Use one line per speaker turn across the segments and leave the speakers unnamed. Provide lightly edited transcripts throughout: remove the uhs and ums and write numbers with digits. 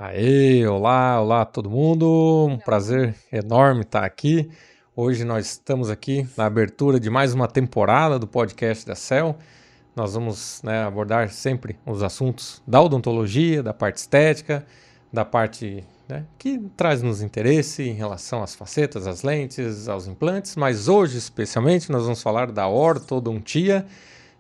Aê, olá, olá todo mundo, um
Hello.
prazer enorme estar aqui. Hoje nós estamos aqui na abertura de mais uma temporada do podcast da CEL. Nós vamos, abordar sempre os assuntos da odontologia, da parte estética, da parte, que traz-nos interesse em relação às facetas, às lentes, aos implantes, mas hoje especialmente nós vamos falar da ortodontia.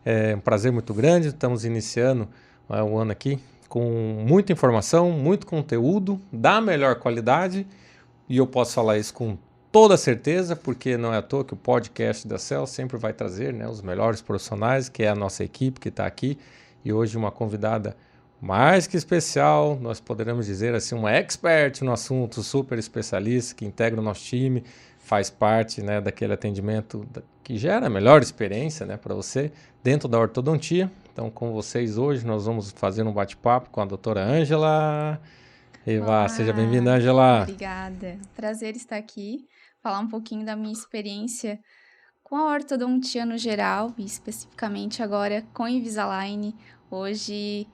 É um prazer muito grande, estamos iniciando o ano aqui com muita informação, muito conteúdo, da melhor qualidade, e eu posso falar isso com toda certeza, porque não é à toa que o podcast da CEL sempre vai trazer, os melhores profissionais, que é a nossa equipe que está aqui, e hoje uma convidada mais que especial, nós poderemos dizer assim, uma expert no assunto, super especialista, que integra o nosso time, faz parte, daquele atendimento que gera a melhor experiência, para você dentro da ortodontia. Então, com vocês hoje, nós vamos fazer um bate-papo com a doutora Ângela. Eva, seja bem-vinda,
Olá,
Ângela.
obrigada. Prazer estar aqui, falar um pouquinho da minha experiência com a ortodontia no geral e especificamente agora com Invisalign. Hoje,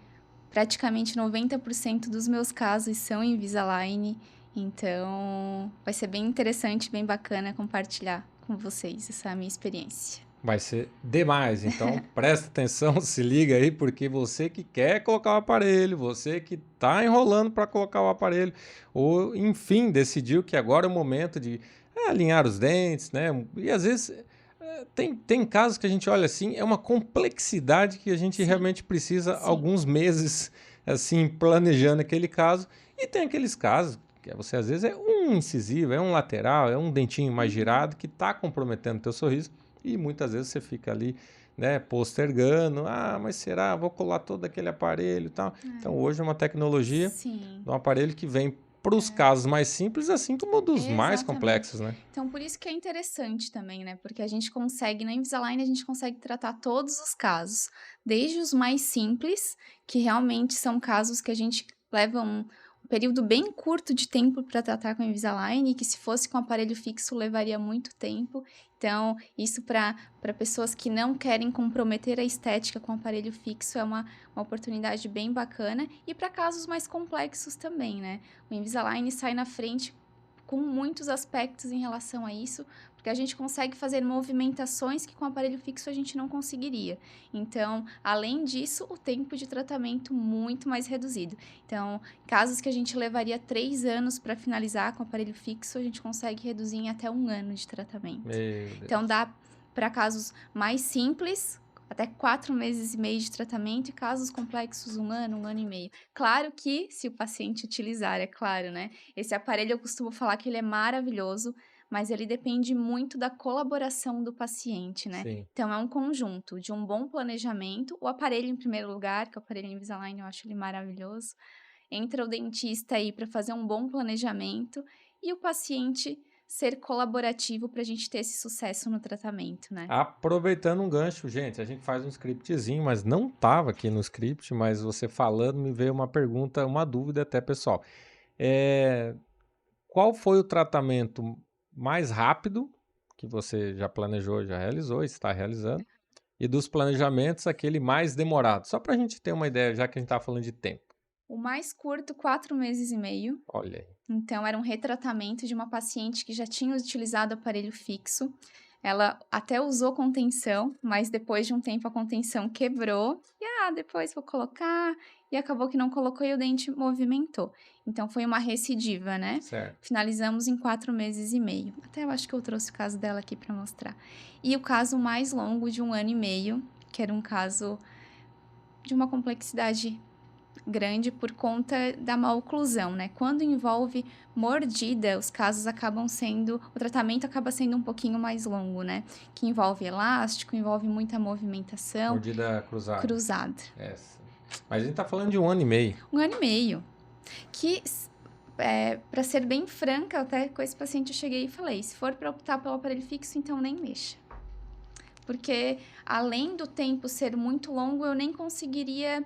praticamente 90% dos meus casos são Invisalign, então vai ser bem interessante, bem bacana compartilhar com vocês essa minha experiência.
Vai ser demais, então presta atenção, se liga aí, porque você que quer colocar o aparelho, você que está enrolando para colocar o aparelho, ou enfim, decidiu que agora é o momento de alinhar os dentes, E às vezes tem casos que a gente olha assim, é uma complexidade que a gente
Sim,
realmente precisa
sim.
alguns meses assim planejando aquele caso, e tem aqueles casos que você às vezes é um incisivo, é um lateral, é um dentinho mais
Uhum.
girado que está comprometendo o teu sorriso. E muitas vezes você fica ali, postergando. Ah, mas será? Vou colar todo aquele aparelho e tal. Então,
É,
hoje é uma tecnologia
sim.
de um aparelho que vem para os casos mais simples, assim como dos mais
Exatamente.
complexos, né?
Então, por isso que é interessante também, né? Porque a gente consegue, na Invisalign, a gente consegue tratar todos os casos, desde os mais simples, que realmente são casos que a gente leva um período bem curto de tempo para tratar com a Invisalign, que se fosse com aparelho fixo levaria muito tempo. Então, isso para pessoas que não querem comprometer a estética com aparelho fixo é uma oportunidade bem bacana. E para casos mais complexos também, né? O Invisalign sai na frente com muitos aspectos em relação a isso, porque a gente consegue fazer movimentações que com o aparelho fixo a gente não conseguiria. Então, além disso, o tempo de tratamento muito mais reduzido. Então, casos que a gente levaria 3 anos para finalizar com o aparelho fixo, a gente consegue reduzir em até 1 ano de tratamento.
Meu
Então,
Deus.
dá para casos mais simples, até 4 meses e meio de tratamento, e casos complexos, 1 ano e meio. Claro que, se o paciente utilizar, é claro, né? Esse aparelho eu costumo falar que ele é maravilhoso, mas ele depende muito da colaboração do paciente, né?
Sim.
Então é um conjunto de um bom planejamento, o aparelho em primeiro lugar, que é o aparelho Invisalign, eu acho ele maravilhoso. Entra o dentista aí para fazer um bom planejamento e o paciente ser colaborativo para a gente ter esse sucesso no tratamento, né?
Aproveitando um gancho, gente, a gente faz um scriptzinho, mas não estava aqui no script, mas você falando me veio uma pergunta, uma dúvida até, pessoal. É, Qual foi o tratamento mais rápido que você já planejou, já realizou, está realizando? E dos planejamentos, aquele mais demorado. Só para a gente ter uma ideia, já que a gente está falando de tempo.
O mais curto, 4 meses e meio.
Olha aí.
Então, era um retratamento de uma paciente que já tinha utilizado aparelho fixo. Ela até usou contenção, mas depois de um tempo a contenção quebrou. E, depois vou colocar. E acabou que não colocou e o dente movimentou. Então, foi uma recidiva, né?
Certo.
Finalizamos em 4 meses e meio. Até eu acho que eu trouxe o caso dela aqui para mostrar. E o caso mais longo de 1 ano e meio, que era um caso de uma complexidade grande por conta da maloclusão, né? Quando envolve mordida, os casos acabam sendo, o tratamento acaba sendo um pouquinho mais longo, né? Que envolve elástico, envolve muita movimentação
Mordida cruzada.
cruzada.
Essa. Mas a gente tá falando de 1 ano e meio.
1 ano e meio. Que, para ser bem franca, até com esse paciente eu cheguei e falei, se for para optar pelo aparelho fixo, então nem mexa. Porque além do tempo ser muito longo, eu nem conseguiria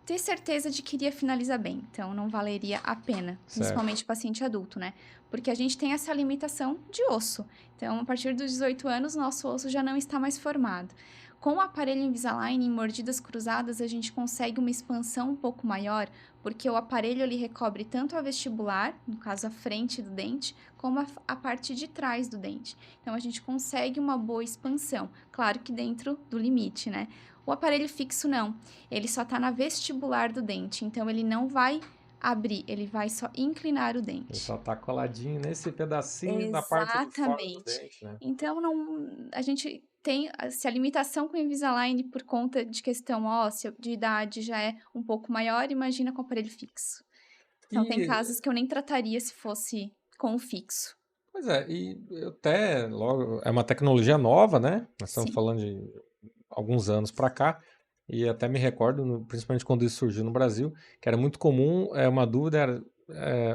ter certeza de que iria finalizar bem. Então, não valeria a pena,
Certo.
principalmente o paciente adulto, né? Porque a gente tem essa limitação de osso. Então, a partir dos 18 anos, nosso osso já não está mais formado. Com o aparelho Invisalign, em mordidas cruzadas, a gente consegue uma expansão um pouco maior, porque o aparelho ele recobre tanto a vestibular, no caso a frente do dente, como a parte de trás do dente. Então a gente consegue uma boa expansão, claro que dentro do limite, né? O aparelho fixo não, ele só está na vestibular do dente, então ele não vai abrir, ele vai só inclinar o
Ele
dente.
só tá coladinho nesse pedacinho da parte de fora do
Exatamente.
dente, né?
Então não, a gente tem, se a limitação com o Invisalign por conta de questão óssea, de idade já é um pouco maior, imagina com o aparelho fixo. Então tem
E,
casos que eu nem trataria se fosse com o fixo.
pois é, e eu até logo, é uma tecnologia nova, né? Nós estamos
Sim.
falando de alguns anos para cá, e até me recordo, principalmente quando isso surgiu no Brasil, que era muito comum, uma dúvida era,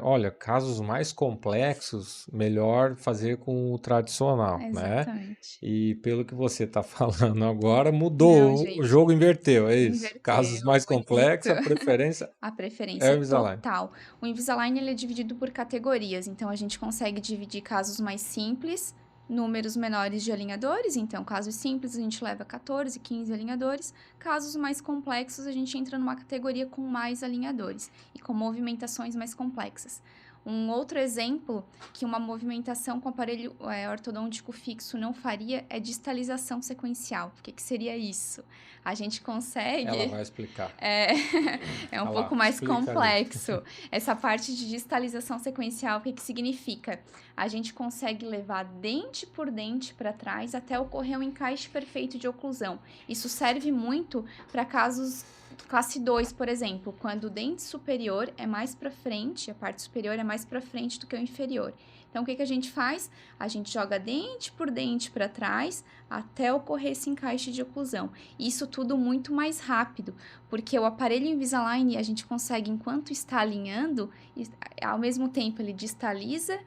olha, casos mais complexos, melhor fazer com o tradicional, né?
Exatamente.
E pelo que você está falando agora,
Não,
mudou, o
gente,
jogo inverteu, é isso. Casos
inverteu
mais
muito.
complexos, a preferência
A
é o
preferência
Invisalign.
total. O Invisalign ele é dividido por categorias, então a gente consegue dividir casos mais simples, números menores de alinhadores, então casos simples a gente leva 14, 15 alinhadores, casos mais complexos a gente entra numa categoria com mais alinhadores e com movimentações mais complexas. Um outro exemplo que uma movimentação com aparelho ortodôntico fixo não faria é distalização sequencial. O que seria isso? A gente
Ela
consegue
vai explicar.
é, é um
Olha
pouco
lá,
mais
explica ali.
complexo. Essa parte de distalização sequencial, o que significa? A gente consegue levar dente por dente para trás até ocorrer um encaixe perfeito de oclusão. Isso serve muito para casos classe 2, por exemplo, quando o dente superior é mais para frente, a parte superior é mais para frente do que o inferior. Então, o que a gente faz? A gente joga dente por dente para trás até ocorrer esse encaixe de oclusão. Isso tudo muito mais rápido, porque o aparelho Invisalign a gente consegue, enquanto está alinhando, ao mesmo tempo ele distaliza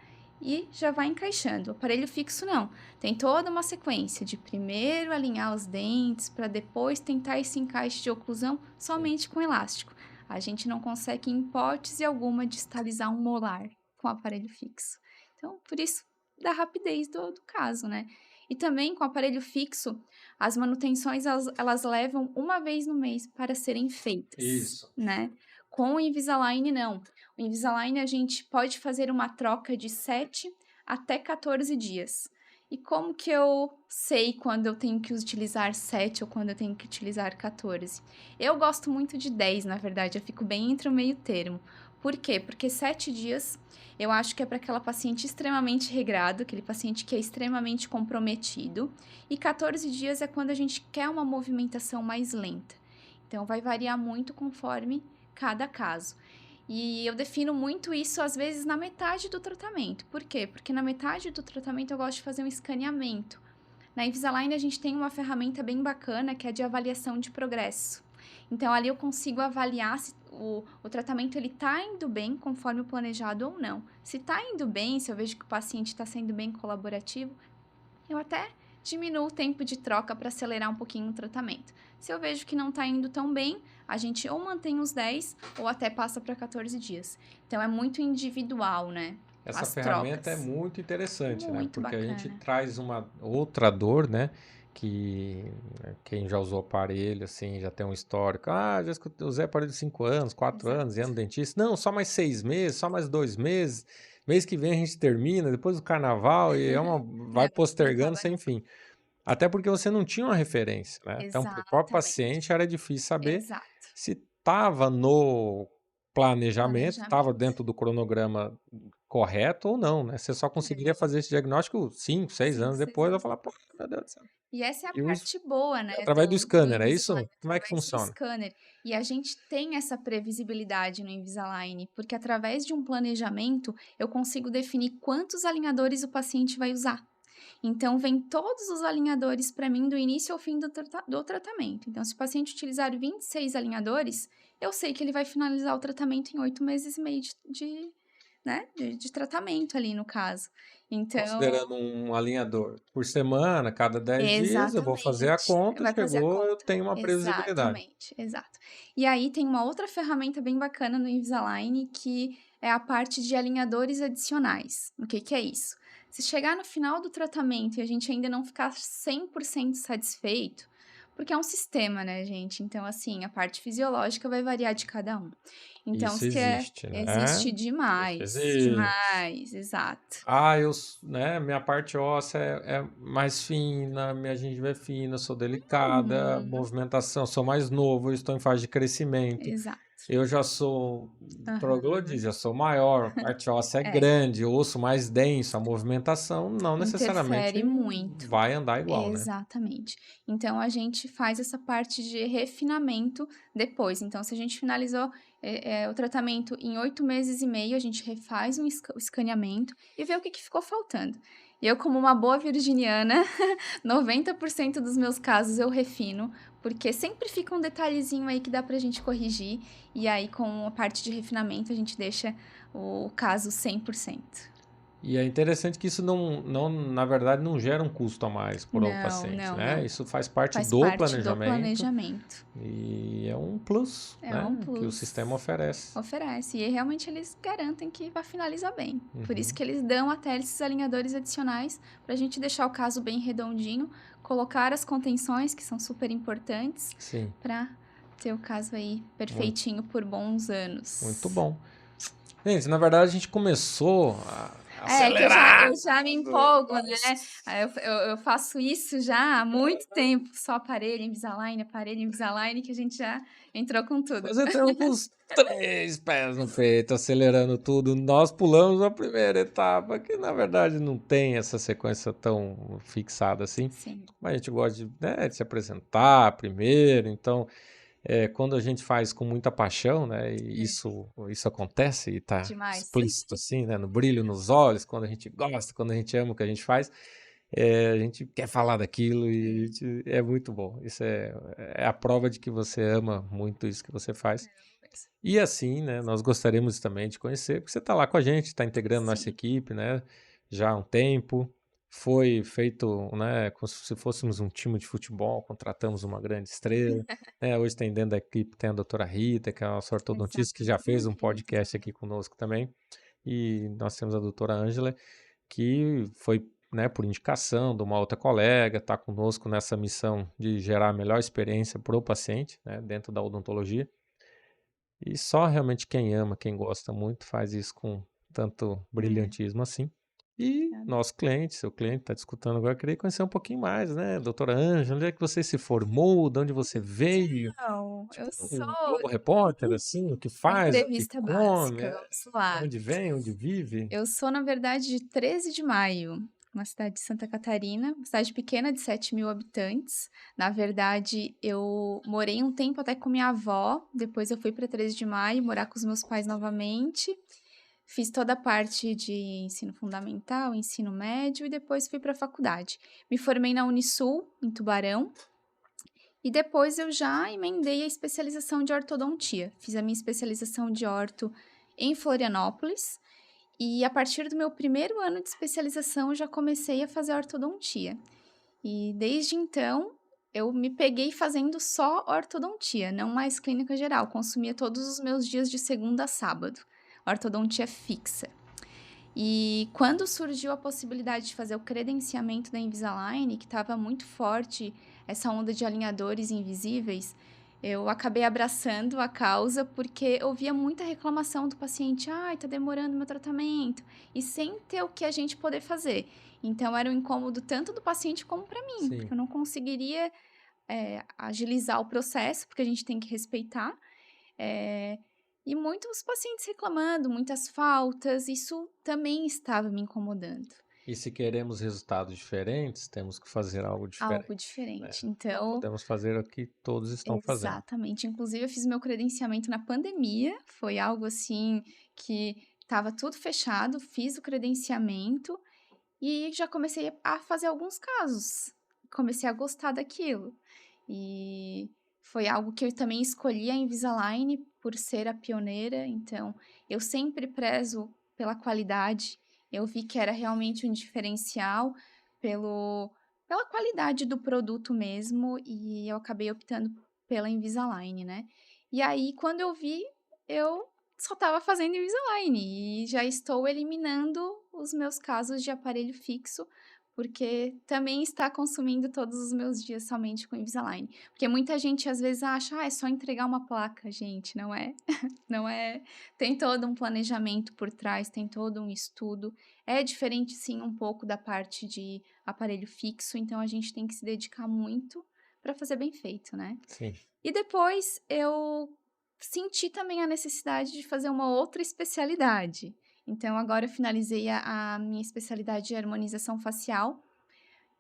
e já vai encaixando. O aparelho fixo não. Tem toda uma sequência de primeiro alinhar os dentes para depois tentar esse encaixe de oclusão somente com elástico. A gente não consegue, em hipótese alguma, distalizar um molar com o aparelho fixo. Então, por isso, da rapidez do caso, né? E também com o aparelho fixo, as manutenções elas levam uma vez no mês para serem feitas,
Isso.
né? Com o Invisalign, não. O Invisalign a gente pode fazer uma troca de 7 até 14 dias. E como que eu sei quando eu tenho que utilizar 7 ou quando eu tenho que utilizar 14? Eu gosto muito de 10, na verdade, eu fico bem entre o meio termo. Por quê? Porque 7 dias eu acho que é para aquela paciente extremamente regrado, aquele paciente que é extremamente comprometido. E 14 dias é quando a gente quer uma movimentação mais lenta. Então, vai variar muito conforme cada caso. E eu defino muito isso, às vezes, na metade do tratamento. Por quê? Porque na metade do tratamento eu gosto de fazer um escaneamento. Na Invisalign a gente tem uma ferramenta bem bacana que é de avaliação de progresso. Então ali eu consigo avaliar se o tratamento ele tá indo bem conforme o planejado ou não. Se tá indo bem, se eu vejo que o paciente está sendo bem colaborativo, eu até diminuo o tempo de troca para acelerar um pouquinho o tratamento. Se eu vejo que não está indo tão bem, a gente ou mantém os 10 ou até passa para 14 dias. Então é muito individual, né?
Essa
As
ferramenta é
trocas.
muito interessante, né?
Muito
Porque a gente
bacana.
traz uma outra dor, né? Que quem já usou aparelho, assim, já tem um histórico. Ah, já usei aparelho de 5 anos, 4 anos, e
Exato.
ano dentista. Não, só mais 6 meses, só mais 2 meses. Mês que vem a gente termina, depois do carnaval, e vai
Não, não
postergando
acaba
sem
nunca.
fim. Até porque você não tinha uma referência, né? Então, para o próprio
Exatamente.
paciente era difícil saber
Exato.
se estava no planejamento, estava
Planejamento.
dentro do cronograma correto ou não, né? Você só conseguiria
É.
fazer esse diagnóstico 5, 6
5,
anos
6
depois, vai
anos
falar, pô,
depois.
meu Deus do céu.
E essa é a
E os,
parte boa, né,
através do
do
scanner, é
Invisalign,
isso? Como é que
através do
funciona?
scanner. E a gente tem essa previsibilidade no Invisalign, porque através de um planejamento, eu consigo definir quantos alinhadores o paciente vai usar. Então, vem todos os alinhadores para mim do início ao fim do tratamento. Então, se o paciente utilizar 26 alinhadores, eu sei que ele vai finalizar o tratamento em 8 meses e meio né, de tratamento ali, no caso. Então,
Considerando um alinhador por semana, cada 10 dias, eu vou fazer a
exatamente.
conta,
Vai fazer a
chegou, eu
conta.
tenho uma previsibilidade.
Exatamente, exato. E aí tem uma outra ferramenta bem bacana no Invisalign que é a parte de alinhadores adicionais. O que é isso? Se chegar no final do tratamento e a gente ainda não ficar 100% satisfeito, Porque é um sistema, né, gente? Então, assim, a parte fisiológica vai variar de cada um. Então,
Isso
se é
existe, né?
existe
Isso
demais,
existe.
demais, exato.
Ah, né, minha parte óssea é mais fina, minha gengiva é fina, sou delicada,
Uhum,
movimentação, sou mais novo, eu estou em fase de crescimento.
exato.
Eu já sou
Aham.
troglodita, já sou maior, a parte óssea é
É,
grande, osso mais denso, a movimentação não necessariamente
interfere muito.
vai andar igual, né?
Exatamente. Então a gente faz essa parte de refinamento depois. Então, se a gente finalizou o tratamento em 8 meses e meio, a gente refaz o escaneamento e vê o que ficou faltando. Eu, como uma boa virginiana, 90% dos meus casos eu refino, porque sempre fica um detalhezinho aí que dá pra gente corrigir, e aí com a parte de refinamento a gente deixa o caso 100%.
E é interessante que isso na verdade, não gera um custo a mais para o
Não,
paciente,
não,
né?
não.
Isso faz parte
Faz
do
parte do
planejamento
planejamento.
e é um plus,
É um
né? Que o sistema
plus.
oferece.
Oferece. E realmente eles garantem que vai finalizar bem. Por isso
Uhum.
que eles dão até esses alinhadores adicionais para a gente deixar o caso bem redondinho, colocar as contenções, que são super importantes,
Sim,
para ter o caso aí
muito,
perfeitinho por bons
muito
anos.
bom. Gente, na verdade a gente começou
É, que eu
acelerado.
já me empolgo, né? Aí eu faço isso já há muito tempo, só aparelho Invisalign, que a gente já entrou com tudo.
Você tem com os 3 pés no peito, acelerando tudo. Nós pulamos a primeira etapa, que na verdade não tem essa sequência tão fixada assim.
Sim,
Mas a gente gosta de, né, de se apresentar primeiro. Então, quando a gente faz com muita paixão, né, e
é,
isso acontece e está
demais.
explícito assim, né, no brilho nos olhos, quando a gente gosta, quando a gente ama o que a gente faz, a gente quer falar daquilo e é muito bom. Isso é a prova de que você ama muito isso que você faz. E assim, né, nós gostaríamos também de conhecer, porque você está lá com a gente, está integrando nossa
Sim.
equipe, né, já há um tempo. Foi feito, né, como se fôssemos um time de futebol, contratamos uma grande estrela, né, hoje tem dentro da equipe, tem a doutora Rita, que é a nossa ortodontista, que
Exato,
já fez um podcast
exato.
aqui conosco também, e nós temos a doutora Ângela, que foi, né, por indicação de uma outra colega, está conosco nessa missão de gerar a melhor experiência para o paciente, né, dentro da odontologia. E só realmente quem ama, quem gosta muito, faz isso com tanto
É,
brilhantismo assim. E
é.
nosso cliente, seu cliente está te escutando agora, queria conhecer um pouquinho mais, né? Doutora Ângela, onde é que você se formou? De onde você veio?
Então, eu
Tipo
sou
um Globo Repórter, assim, o que
uma
faz, o que
entrevista
come,
básica, vamos lá.
onde vem, onde vive?
Eu sou, na verdade, de 13 de Maio, uma cidade de Santa Catarina, uma cidade pequena de 7.000 habitantes. Na verdade, eu morei um tempo até com minha avó, depois eu fui para 13 de Maio morar com os meus pais novamente. Fiz toda a parte de ensino fundamental, ensino médio e depois fui para a faculdade. Me formei na Unisul, em Tubarão, e depois eu já emendei a especialização de ortodontia. Fiz a minha especialização de orto em Florianópolis e a partir do meu primeiro ano de especialização eu já comecei a fazer ortodontia. E desde então eu me peguei fazendo só ortodontia, não mais clínica geral. Consumia todos os meus dias de segunda a sábado. Ortodontia fixa. E quando surgiu a possibilidade de fazer o credenciamento da Invisalign, que estava muito forte essa onda de alinhadores invisíveis, eu acabei abraçando a causa porque eu via muita reclamação do paciente, ai, tá demorando meu tratamento, e sem ter o que a gente poder fazer. Então era um incômodo tanto do paciente como para mim, porque
Sim.
eu não conseguiria agilizar o processo, porque a gente tem que respeitar. É, e muitos pacientes reclamando, muitas faltas, isso também estava me incomodando.
E se queremos resultados diferentes, temos que fazer algo
Algo
diferente, né?
diferente.
Não
Então,
podemos fazer o que todos estão fazendo.
exatamente. Inclusive, eu fiz meu credenciamento na pandemia, foi algo assim que estava tudo fechado, fiz o credenciamento e já comecei a fazer alguns casos. Comecei a gostar daquilo. E foi algo que eu também escolhi a Invisalign por ser a pioneira, então eu sempre prezo pela qualidade. Eu vi que era realmente um diferencial pelo, pela qualidade do produto mesmo, e eu acabei optando pela Invisalign, né? E aí, quando eu vi, eu só estava fazendo Invisalign e já estou eliminando os meus casos de aparelho fixo, porque também está consumindo todos os meus dias somente com Invisalign. Porque muita gente às vezes acha, é só entregar uma placa, gente, não é? Não é. Tem todo um planejamento por trás, tem todo um estudo. É diferente, sim, um pouco da parte de aparelho fixo, então a gente tem que se dedicar muito para fazer bem feito, né?
Sim.
E depois eu senti também a necessidade de fazer uma outra especialidade. Então, agora eu finalizei a minha especialidade de harmonização facial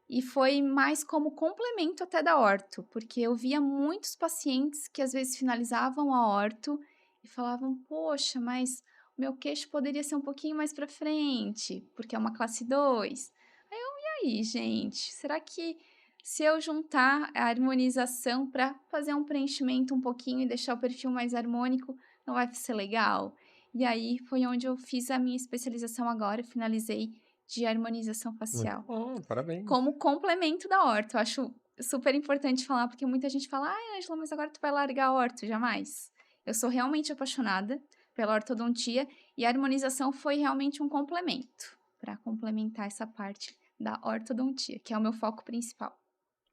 e foi mais como complemento até da orto, porque eu via muitos pacientes que às vezes finalizavam a orto e falavam: Poxa, mas o meu queixo poderia ser um pouquinho mais para frente, porque é uma classe 2. E aí, gente, será que se eu juntar a harmonização para fazer um preenchimento um pouquinho e deixar o perfil mais harmônico, não vai ser legal? E aí foi onde eu fiz a minha especialização agora, finalizei de harmonização
Muito
facial.
bom, parabéns.
Como complemento da orto, eu acho super importante falar, porque muita gente fala: "Ai, Ângela, mas agora tu vai largar a orto", jamais. Eu sou realmente apaixonada pela ortodontia e a harmonização foi realmente um complemento, para complementar essa parte da ortodontia, que é o meu foco principal.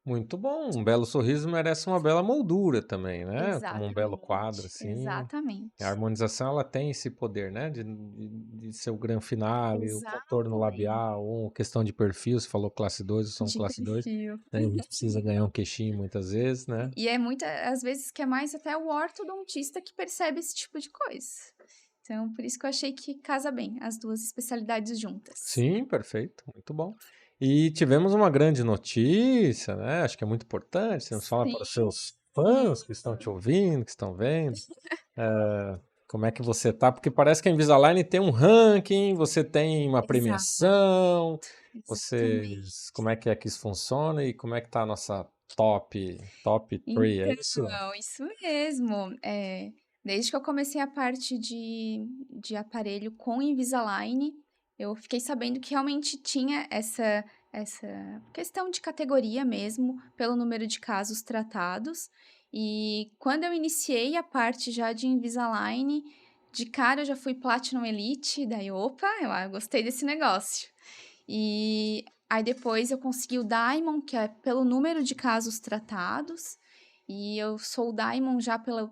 Muito bom. Um belo sorriso merece uma bela moldura também, né? Como um belo quadro,
Exatamente,
assim. A
exatamente.
harmonização, ela tem esse poder, né? De ser o grande finale, o contorno
Exatamente.
labial, ou questão de perfil. Você falou classe 2, eu sou um
De
classe 2,
perfil.
né? A gente precisa ganhar um queixinho muitas vezes, né?
E é muita às vezes que é mais até o ortodontista que percebe esse tipo de coisa. Então, por isso que eu achei que casa bem as 2 especialidades juntas.
Sim, perfeito, muito bom. E tivemos uma grande notícia, né? Acho que é muito importante. Você nos fala para os
Sim.
seus fãs que estão te ouvindo, que estão vendo. Como é que você tá? Porque parece que a Invisalign tem um ranking, você tem uma
Exato,
premiação,
exatamente.
vocês, como é que isso funciona e como é que tá a nossa top 3, é isso?
Então, isso mesmo. Desde que eu comecei a parte de aparelho com Invisalign, eu fiquei sabendo que realmente tinha essa questão de categoria mesmo, pelo número de casos tratados. E quando eu iniciei a parte já de Invisalign, de cara eu já fui Platinum Elite, daí, opa, eu gostei desse negócio. E aí depois eu consegui o Diamond, que é pelo número de casos tratados. E eu sou o Diamond já pela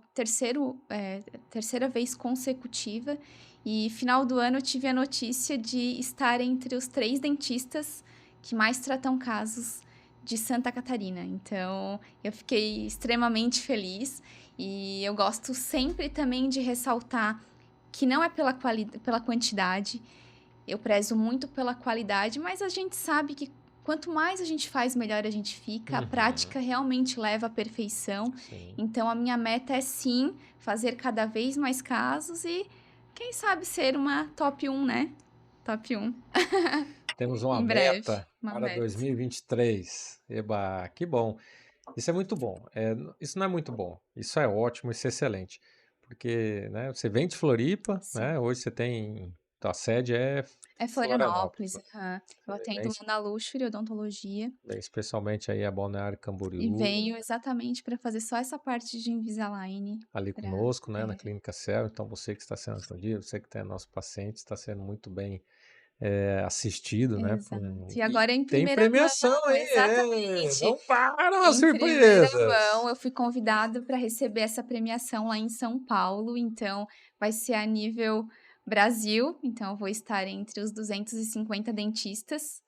terceira vez consecutiva. E final do ano eu tive a notícia de estar entre os 3 dentistas que mais tratam casos de Santa Catarina. Então eu fiquei extremamente feliz. E eu gosto sempre também de ressaltar que não é pela quantidade, eu prezo muito pela qualidade, mas a gente sabe que quanto mais a gente faz, melhor a gente fica. A
Uhum,
prática realmente leva à perfeição.
sim.
Então, a minha meta é sim fazer cada vez mais casos e, quem sabe, ser uma top 1, né? Top 1.
Temos uma
Em breve.
meta
Uma
para
meta.
2023. Eba, que bom. Isso é muito bom. Isso não é muito bom. Isso é ótimo, isso é excelente. Porque, né, você vem de Floripa,
Sim.
né? Hoje você tem. Tua sede é
É
Florianópolis,
Florianópolis.
né?
Aham. Eu
Você
atendo Manda Luxury Odontologia
vem especialmente aí a Balneário
e
Camboriú,
venho exatamente para fazer só essa parte de Invisalign.
ali
Pra,
conosco, né, na Clínica Cell. Então você que está sendo atendido, você que é nosso paciente, está sendo muito bem assistido, né?
Exato. E
E
agora em
tem
primeira
premiação
mão,
aí,
exatamente.
não param as
Em primeira mão,
surpresas.
eu fui convidada para receber essa premiação lá em São Paulo, então vai ser a nível Brasil, então eu vou estar entre os 250 dentistas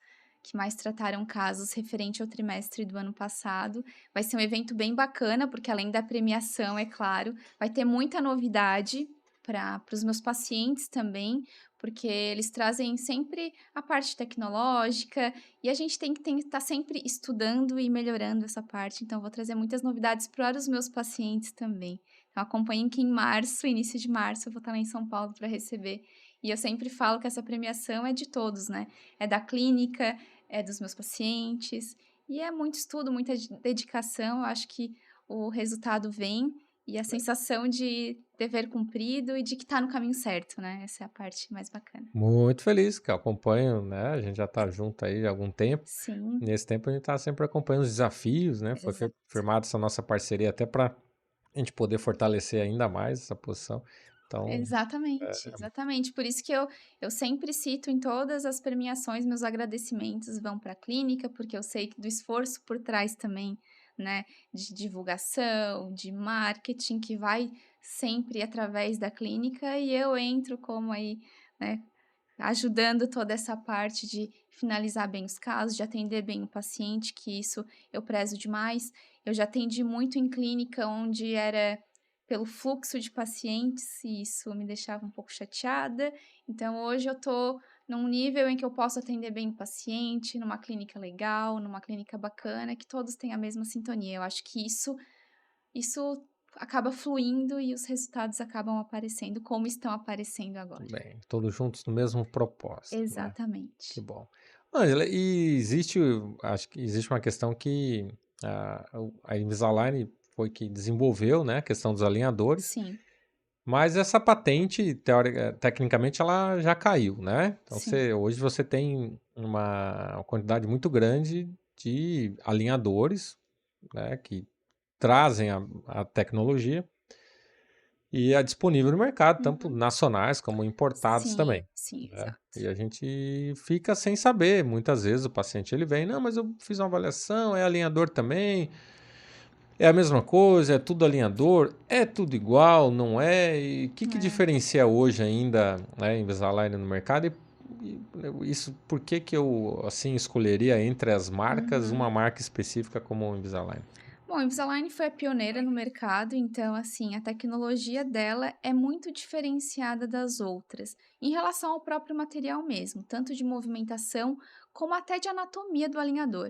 que mais trataram casos referente ao trimestre do ano passado. Vai ser um evento bem bacana, porque além da premiação, é claro, vai ter muita novidade para os meus pacientes também, porque eles trazem sempre a parte tecnológica e a gente tem que estar sempre estudando e melhorando essa parte. Então, vou trazer muitas novidades para os meus pacientes também. Então, acompanhem que em março, início de março, eu vou estar lá em São Paulo para receber. E eu sempre falo que essa premiação é de todos, né? É da clínica, é dos meus pacientes. E é muito estudo, muita dedicação. Eu acho que o resultado vem e a sensação de dever cumprido e de que tá no caminho certo, né? Essa é a parte mais bacana.
Muito feliz que eu acompanho, né? A gente já está junto aí há algum tempo.
Sim,
Nesse tempo a gente está sempre acompanhando os desafios, né? Foi
exato.
firmada essa nossa parceria até para a gente poder fortalecer ainda mais essa posição. Então,
Exatamente, exatamente. Por isso que eu sempre cito em todas as premiações, meus agradecimentos vão para a clínica, porque eu sei que do esforço por trás também, né, de divulgação, de marketing, que vai sempre através da clínica, e eu entro como aí, né, ajudando toda essa parte de finalizar bem os casos, de atender bem o paciente, que isso eu prezo demais. Eu já atendi muito em clínica onde era pelo fluxo de pacientes e isso me deixava um pouco chateada. Então hoje eu tô num nível em que eu posso atender bem o paciente, numa clínica legal, numa clínica bacana, que todos têm a mesma sintonia. Eu acho que isso acaba fluindo e os resultados acabam aparecendo como estão aparecendo agora.
tudo bem, todos juntos no mesmo propósito, né? Que
Exatamente.
bom. Ângela, e existe, acho que existe uma questão que a Invisalign foi que desenvolveu, né, a questão dos alinhadores,
Sim,
mas essa patente, tecnicamente, ela já caiu, né? Então,
sim.
hoje você tem uma quantidade muito grande de alinhadores, né, que trazem a tecnologia e é disponível no mercado, tanto
Uhum.
nacionais como importados
Sim,
também,
sim,
né?
exato.
E a gente fica sem saber. Muitas vezes o paciente ele vem, não, mas eu fiz uma avaliação, é alinhador também, é a mesma coisa, é tudo alinhador, é tudo igual, não é? E o que
É.
diferencia hoje ainda, né, Invisalign no mercado? Isso, por que que eu assim escolheria entre as marcas
Uhum.
uma marca específica como o Invisalign?
Bom, a Invisalign foi a pioneira no mercado, então, assim, a tecnologia dela é muito diferenciada das outras, em relação ao próprio material mesmo, tanto de movimentação como até de anatomia do alinhador,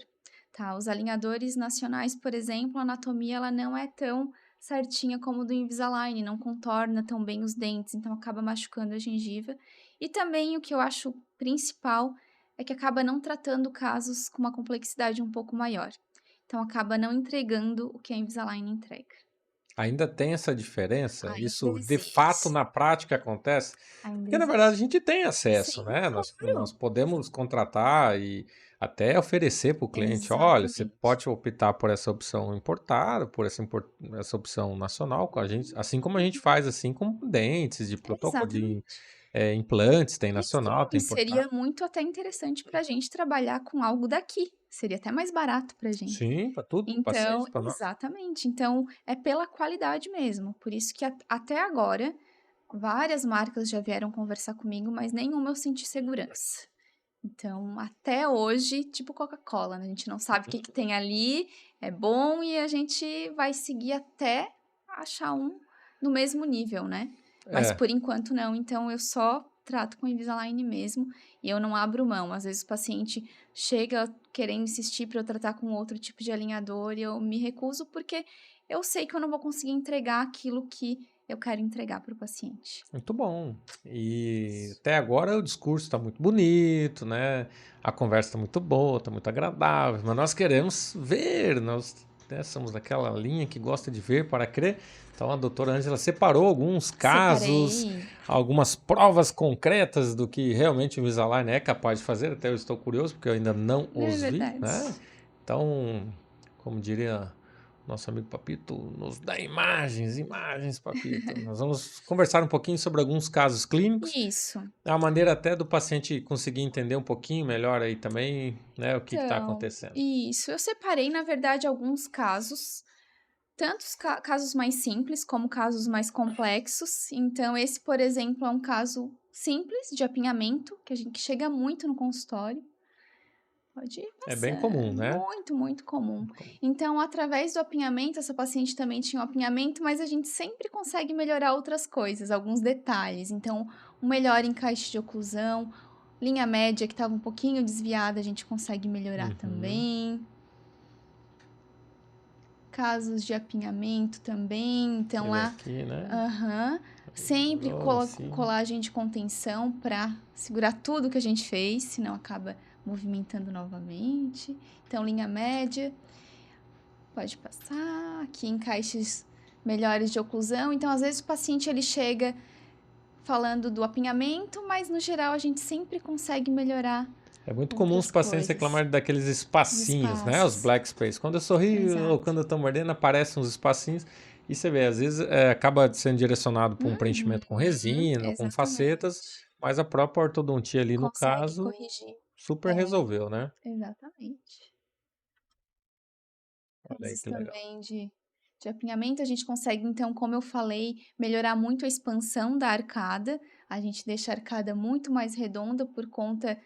tá? Os alinhadores nacionais, por exemplo, a anatomia ela não é tão certinha como o do Invisalign, não contorna tão bem os dentes, então acaba machucando a gengiva. E também o que eu acho principal é que acaba não tratando casos com uma complexidade um pouco maior. Então acaba não entregando o que a Invisalign entrega.
Ainda tem essa diferença?
Ainda
Isso de fato
existe,
na prática acontece?
ainda
Porque na verdade a
existe.
gente tem acesso,
Sim,
né? Nós
claro.
podemos contratar e até oferecer para o cliente, olha, você
Exatamente,
pode optar por essa opção importada, por essa opção nacional com a gente, assim como a gente faz assim com dentes de protocolo, de
exatamente.
implantes, tem
E sim,
nacional, tem
e
importado.
seria muito até interessante para a gente trabalhar com algo daqui, seria até mais barato para a gente.
Sim, para tudo, para o
Então
paciente, para nós.
exatamente, então é pela qualidade mesmo, por isso que até agora, várias marcas já vieram conversar comigo, mas nenhuma eu senti segurança. Então, até hoje, tipo Coca-Cola, né, a gente não sabe o que que tem ali, é bom e a gente vai seguir até achar um no mesmo nível, né. Mas
É,
por enquanto não, então eu só trato com Invisalign mesmo e eu não abro mão. Às vezes o paciente chega querendo insistir para eu tratar com outro tipo de alinhador e eu me recuso, porque eu sei que eu não vou conseguir entregar aquilo que eu quero entregar para o paciente.
muito bom. E até agora o discurso está muito bonito, né? A conversa está muito boa, está muito agradável, mas nós queremos ver, nós, né, somos daquela linha que gosta de ver para crer. Então a doutora Ângela separou alguns casos,
Separei.
algumas provas concretas do que realmente o Invisalign é capaz de fazer. Até eu estou curioso porque eu ainda não
É
os vi,
verdade.
né? Então, como diria nosso amigo Papito, nos dá imagens, imagens, Papito. Nós vamos conversar um pouquinho sobre alguns casos clínicos,
Isso.
a maneira até do paciente conseguir entender um pouquinho melhor aí também, né, o que está
Então,
acontecendo.
isso. Eu separei, na verdade, alguns casos, tanto os casos mais simples como casos mais complexos. Então, esse, por exemplo, é um caso simples de apinhamento, que a gente chega muito no consultório. Pode ir
É bem comum,
passando,
né?
muito, muito comum.
Muito comum.
Então, através do apinhamento, essa paciente também tinha um apinhamento, mas a gente sempre consegue melhorar outras coisas, alguns detalhes. Então, um melhor encaixe de oclusão, linha média que estava um pouquinho desviada, a gente consegue melhorar
Uhum.
também. Casos de apinhamento também,
Você
então
vê
lá,
aqui, né?
aham, sempre
Melhorou assim.
colagem de contenção para segurar tudo que a gente fez, senão acaba movimentando novamente. Então, linha média, pode passar. Aqui encaixes melhores de oclusão. Então, às vezes o paciente ele chega falando do apinhamento, mas no geral a gente sempre consegue melhorar
É muito comum os
outras
pacientes
coisas.
reclamarem daqueles
Os
espacinhos, né? Os
espaços.
black space. Quando eu sorrio ou
Exato.
quando eu tô mordendo, aparecem uns espacinhos. E você vê, às vezes acaba sendo direcionado para um preenchimento com
Uhum,
resina, com facetas,
exatamente.
mas a própria ortodontia ali no
Consegue
caso
corrigir.
super
É,
resolveu, né?
exatamente.
Olha aí
Casos
que legal.
também de apinhamento, a gente consegue, então, como eu falei, melhorar muito a expansão da arcada. A gente deixa a arcada muito mais redonda por conta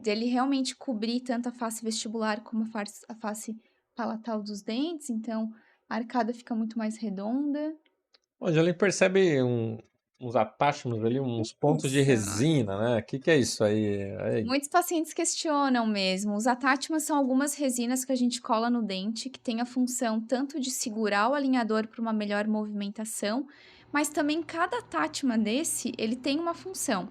dele realmente cobrir tanto a face vestibular como a face palatal dos dentes. Então, a arcada fica muito mais redonda.
Onde ele percebe uns attachments ali, uns pontos de
Isso.
resina, né? O que é isso aí? Aí,
Muitos pacientes questionam mesmo. Os attachments são algumas resinas que a gente cola no dente, que tem a função tanto de segurar o alinhador para uma melhor movimentação, mas também cada attachment desse, ele tem uma função.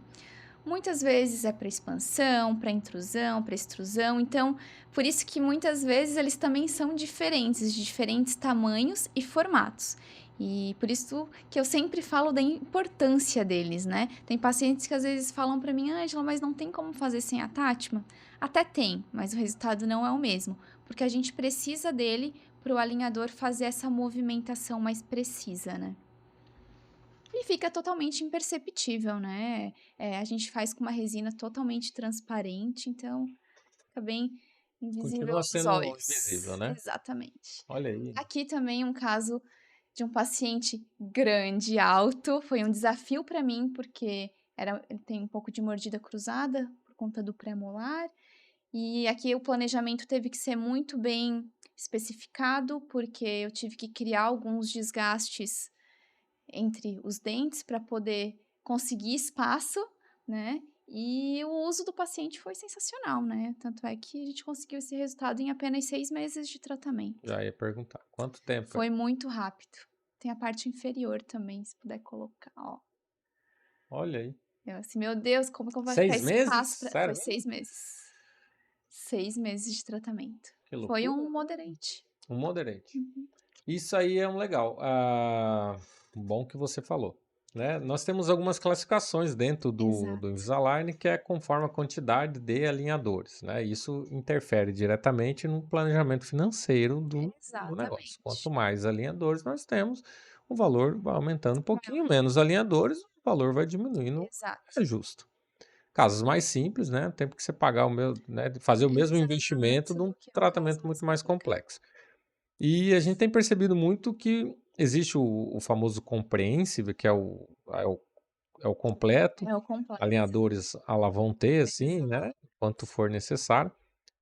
Muitas vezes é para expansão, para intrusão, para extrusão, então por isso que muitas vezes eles também são diferentes, de diferentes tamanhos e formatos. E por isso que eu sempre falo da importância deles, né? Tem pacientes que às vezes falam para mim, Ângela, mas não tem como fazer sem attachment? Até tem, mas o resultado não é o mesmo, porque a gente precisa dele para o alinhador fazer essa movimentação mais precisa, né? E fica totalmente imperceptível, né? A gente faz com uma resina totalmente transparente, então fica bem invisível
continua
aos
sendo invisível,
olhos.
né?
Exatamente.
Olha aí.
Aqui também um caso de um paciente grande, alto, foi um desafio para mim, porque ele tem um pouco de mordida cruzada por conta do pré-molar, e aqui o planejamento teve que ser muito bem especificado, porque eu tive que criar alguns desgastes entre os dentes para poder conseguir espaço, né? E o uso do paciente foi sensacional, né? Tanto é que a gente conseguiu esse resultado em apenas 6 meses de tratamento.
Já ia perguntar. Quanto tempo?
Foi muito rápido. Tem a parte inferior também, se puder colocar, ó.
Olha aí.
Eu assim, meu Deus, como que eu vou achar
6 meses?
espaço para. Foi
Sério mesmo?
6 meses. 6 meses de tratamento.
Que
Foi
loucura,
um
né?
moderate.
Um moderate.
Uhum.
Isso aí é um legal. Bom que você falou. Né? Nós temos algumas classificações dentro do
Exato.
Invisalign que é conforme a quantidade de alinhadores. Né? Isso interfere diretamente no planejamento financeiro do negócio. Quanto
Exatamente.
mais alinhadores nós temos, o valor vai aumentando um pouquinho,
Maior.
menos alinhadores, o valor vai diminuindo.
Exato.
É justo. Casos mais simples, né? Tem que você pagar o mesmo, né? Fazer o mesmo investimento
Exato,
de um
do que um caso
tratamento
mais
muito mais
complicado.
complexo. E a gente tem percebido muito que existe o famoso comprehensive, que é o completo,
É o completo.
alinhadores a la vão ter, assim, né? Quanto for necessário,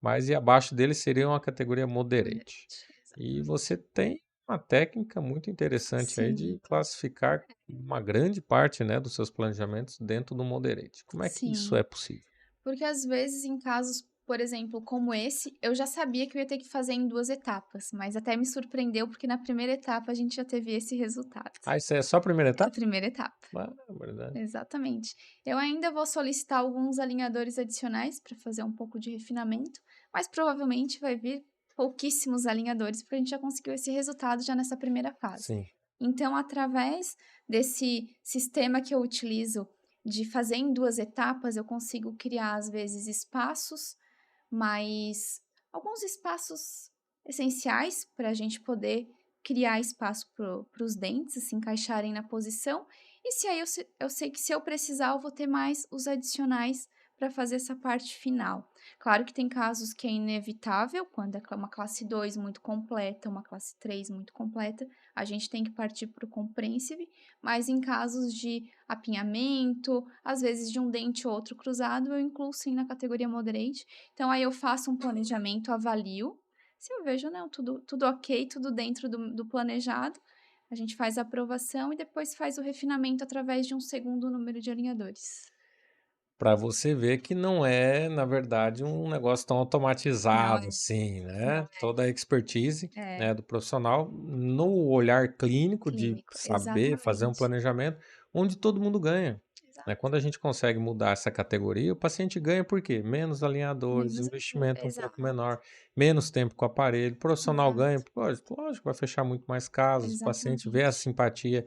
mas e abaixo dele seria uma categoria moderate.
Moderate,
E
exatamente.
você tem uma técnica muito interessante aí de
Sim,
classificar uma grande parte, né, dos seus planejamentos dentro do moderate. Como é que isso
sim.
é possível?
Porque às vezes em casos, por exemplo, como esse, eu já sabia que eu ia ter que fazer em 2 etapas, mas até me surpreendeu, porque na primeira etapa a gente já teve esse resultado.
Ah, isso é só a primeira
É a
etapa?
primeira etapa,
Ah, é verdade.
exatamente. Eu ainda vou solicitar alguns alinhadores adicionais para fazer um pouco de refinamento, mas provavelmente vai vir pouquíssimos alinhadores, porque a gente já conseguiu esse resultado já nessa primeira fase.
Sim.
Então, através desse sistema que eu utilizo de fazer em 2 etapas, eu consigo criar, às vezes, espaços, mas alguns espaços essenciais para a gente poder criar espaço para os dentes se encaixarem na posição. E se aí eu sei que se eu precisar, eu vou ter mais os adicionais para fazer essa parte final. Claro que tem casos que é inevitável, quando é uma classe 2 muito completa, uma classe 3 muito completa, a gente tem que partir para o comprehensive, mas em casos de apinhamento, às vezes de um dente ou outro cruzado, eu incluo sim na categoria moderate. Então aí eu faço um planejamento, avalio, se eu vejo, não, tudo ok, tudo dentro do planejado, a gente faz a aprovação e depois faz o refinamento através de um segundo número de alinhadores.
Para você ver que não é, na verdade, um negócio tão
Não
automatizado
é,
assim,
não
né? Toda a expertise,
é.
né, do profissional no olhar clínico de
Clínico,
saber fazer um
exatamente.
planejamento onde todo mundo ganha, né?
Exato.
Quando a gente consegue mudar essa categoria, o paciente ganha por quê? Menos alinhadores,
Menos
investimento um pouco
exato,
menor, menos tempo com o aparelho, o profissional ganha,
exato,
lógico, vai fechar muito mais casos, o paciente vê a
exatamente.
simpatia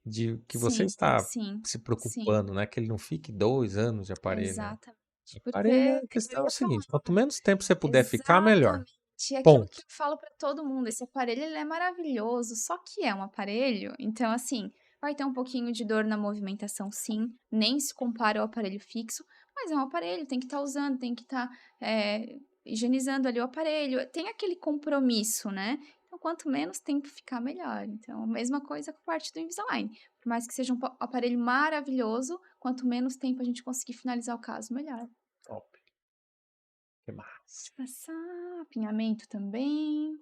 de que você
Sim,
está
sim,
se
sim,
preocupando, né, que ele não fique 2 anos de aparelho, né.
exatamente. Porque
Aparelho, a
eu
questão é o
ia falar
seguinte, quanto menos tempo você puder ficar, melhor.
exatamente. é aquilo que
Ponto.
eu falo para todo mundo, esse aparelho ele é maravilhoso, só que é um aparelho, então assim, vai ter um pouquinho de dor na movimentação sim, nem se compara ao aparelho fixo, mas é um aparelho, tem que estar usando, tem que estar, higienizando ali o aparelho, tem aquele compromisso, né. Então quanto menos tempo ficar, melhor. Então a mesma coisa com a parte do Invisalign, por mais que seja um aparelho maravilhoso, quanto menos tempo a gente conseguir finalizar o caso, melhor.
Top. Que
De
massa.
passar, apinhamento também.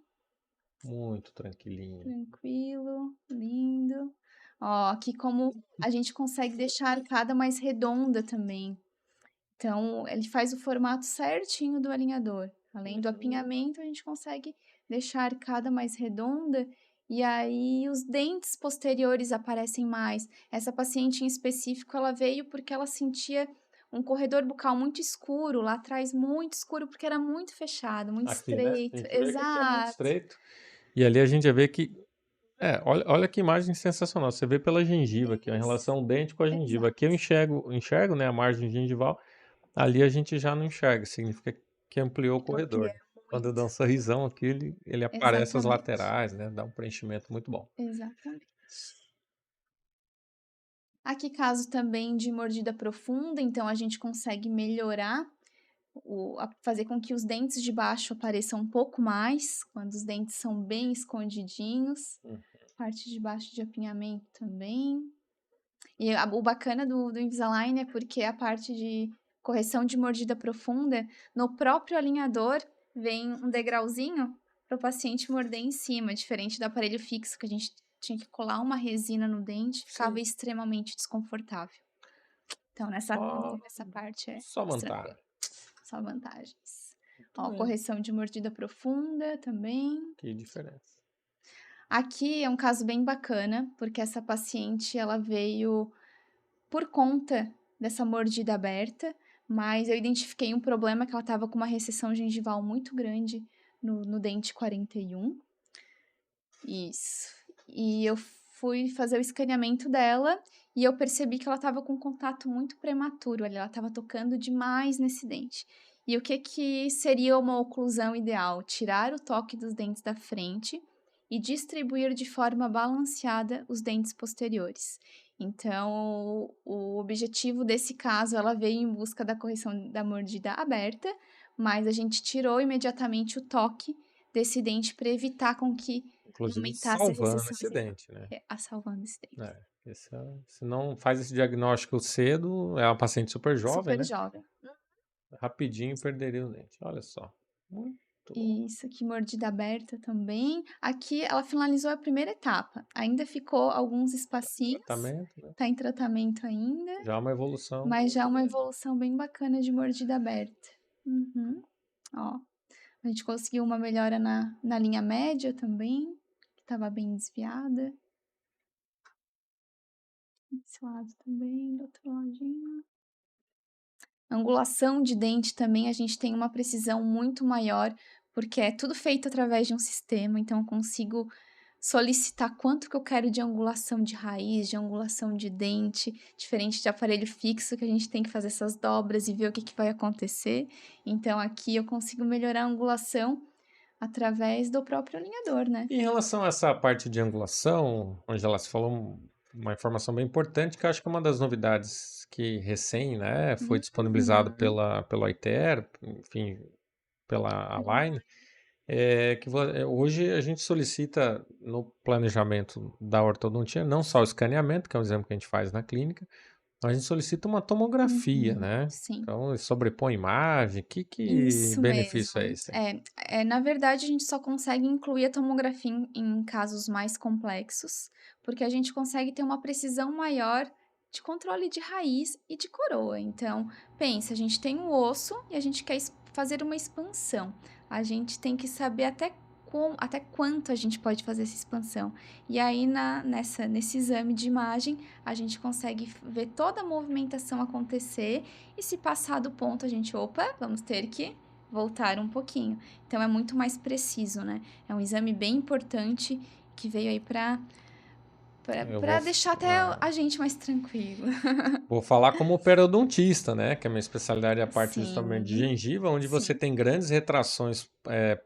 Muito tranquilinho.
Tranquilo, lindo. Ó, aqui como a gente consegue deixar a arcada mais redonda também. Então, ele faz o formato certinho do alinhador. Além do apinhamento, a gente consegue deixar a arcada mais redonda e aí os dentes posteriores aparecem mais. Essa paciente em específico, ela veio porque ela sentia um corredor bucal muito escuro, lá atrás muito escuro, porque era muito fechado, muito
Aqui, né? A
estreito.
gente vê que aqui é muito
Exato,
estreito. E ali a gente já vê que. Olha que imagem sensacional. Você vê pela gengiva aqui, ó, em
isso.
relação ao dente com a gengiva. Aqui eu
Exato,
enxergo, né, a margem gengival. Ali a gente já não enxerga, significa que ampliou o corredor,
amplia
né? Quando eu
muito.
dou um sorrisão aqui, ele aparece as
Exatamente,
laterais, né? Dá um preenchimento muito bom.
exatamente. Aqui caso também de mordida profunda, então a gente consegue melhorar fazer com que os dentes de baixo apareçam um pouco mais, quando os dentes são bem escondidinhos.
Hum.
Parte de baixo de apinhamento também. E o bacana do Invisalign é porque a parte de correção de mordida profunda, no próprio alinhador vem um degrauzinho para o paciente morder em cima, diferente do aparelho fixo que a gente tinha que colar uma resina no dente, ficava
Sim,
extremamente desconfortável. Então
só,
nessa parte é
só
mais tranquilo,
vantagem.
só vantagens.
Muito
Ó,
bem.
correção de mordida profunda também.
Que diferença.
Aqui é um caso bem bacana, porque essa paciente ela veio por conta dessa mordida aberta, mas eu identifiquei um problema que ela estava com uma recessão gengival muito grande no dente 41. Isso. E eu fui fazer o escaneamento dela e eu percebi que ela estava com contato muito prematuro ali, ela estava tocando demais nesse dente. E o que que seria uma oclusão ideal? Tirar o toque dos dentes da frente e distribuir de forma balanceada os dentes posteriores. Então, o objetivo desse caso, ela veio em busca da correção da mordida aberta, mas a gente tirou imediatamente o toque desse dente para evitar com que
Inclusive
aumentasse a
salvando
recessão
esse
gengival,
dente, né?
salvando esse dente.
Se não faz esse diagnóstico cedo, é uma paciente super jovem,
Super
né?
jovem.
Rapidinho perderia o dente. Olha só. Muito bom.
Isso, aqui mordida aberta também. Aqui ela finalizou a primeira etapa, ainda ficou alguns espacinhos,
Tratamento, né?
tá em tratamento ainda,
Já é uma evolução
mas já é
muito
uma
grande.
evolução bem bacana de mordida aberta. Uhum. Ó, a gente conseguiu uma melhora na linha média também, que estava bem desviada. Esse lado também, do outro ladinho. Angulação de dente também a gente tem uma precisão muito maior, porque é tudo feito através de um sistema, então eu consigo solicitar quanto que eu quero de angulação de raiz, de angulação de dente, diferente de aparelho fixo que a gente tem que fazer essas dobras e ver o que que vai acontecer. Então aqui eu consigo melhorar a angulação através do próprio alinhador, né.
Em relação a essa parte de angulação, Angela, você falou uma informação bem importante, que eu acho que é uma das novidades que recém, né, foi disponibilizado
Uhum,
pelo ITER, enfim, pela Align, hoje a gente solicita no planejamento da ortodontia não só o escaneamento, que é um exame que a gente faz na clínica, mas a gente solicita uma tomografia,
uhum,
né?
sim.
Então, sobrepõe imagem, que
Isso
benefício é
mesmo.
esse?
Na verdade, a gente só consegue incluir a tomografia em casos mais complexos, porque a gente consegue ter uma precisão maior de controle de raiz e de coroa. Então, pensa, a gente tem um osso e a gente quer fazer uma expansão. A gente tem que saber até quanto a gente pode fazer essa expansão. E aí, nesse exame de imagem, a gente consegue ver toda a movimentação acontecer e se passar do ponto, a gente, opa, vamos ter que voltar um pouquinho. Então é muito mais preciso, né? É um exame bem importante que veio aí para
Eu
Pra deixar até a gente mais tranquilo.
vou falar como periodontista, né? Que a minha especialidade é a parte justamente de
Sim,
gengiva, onde você
sim,
tem grandes retrações
sim,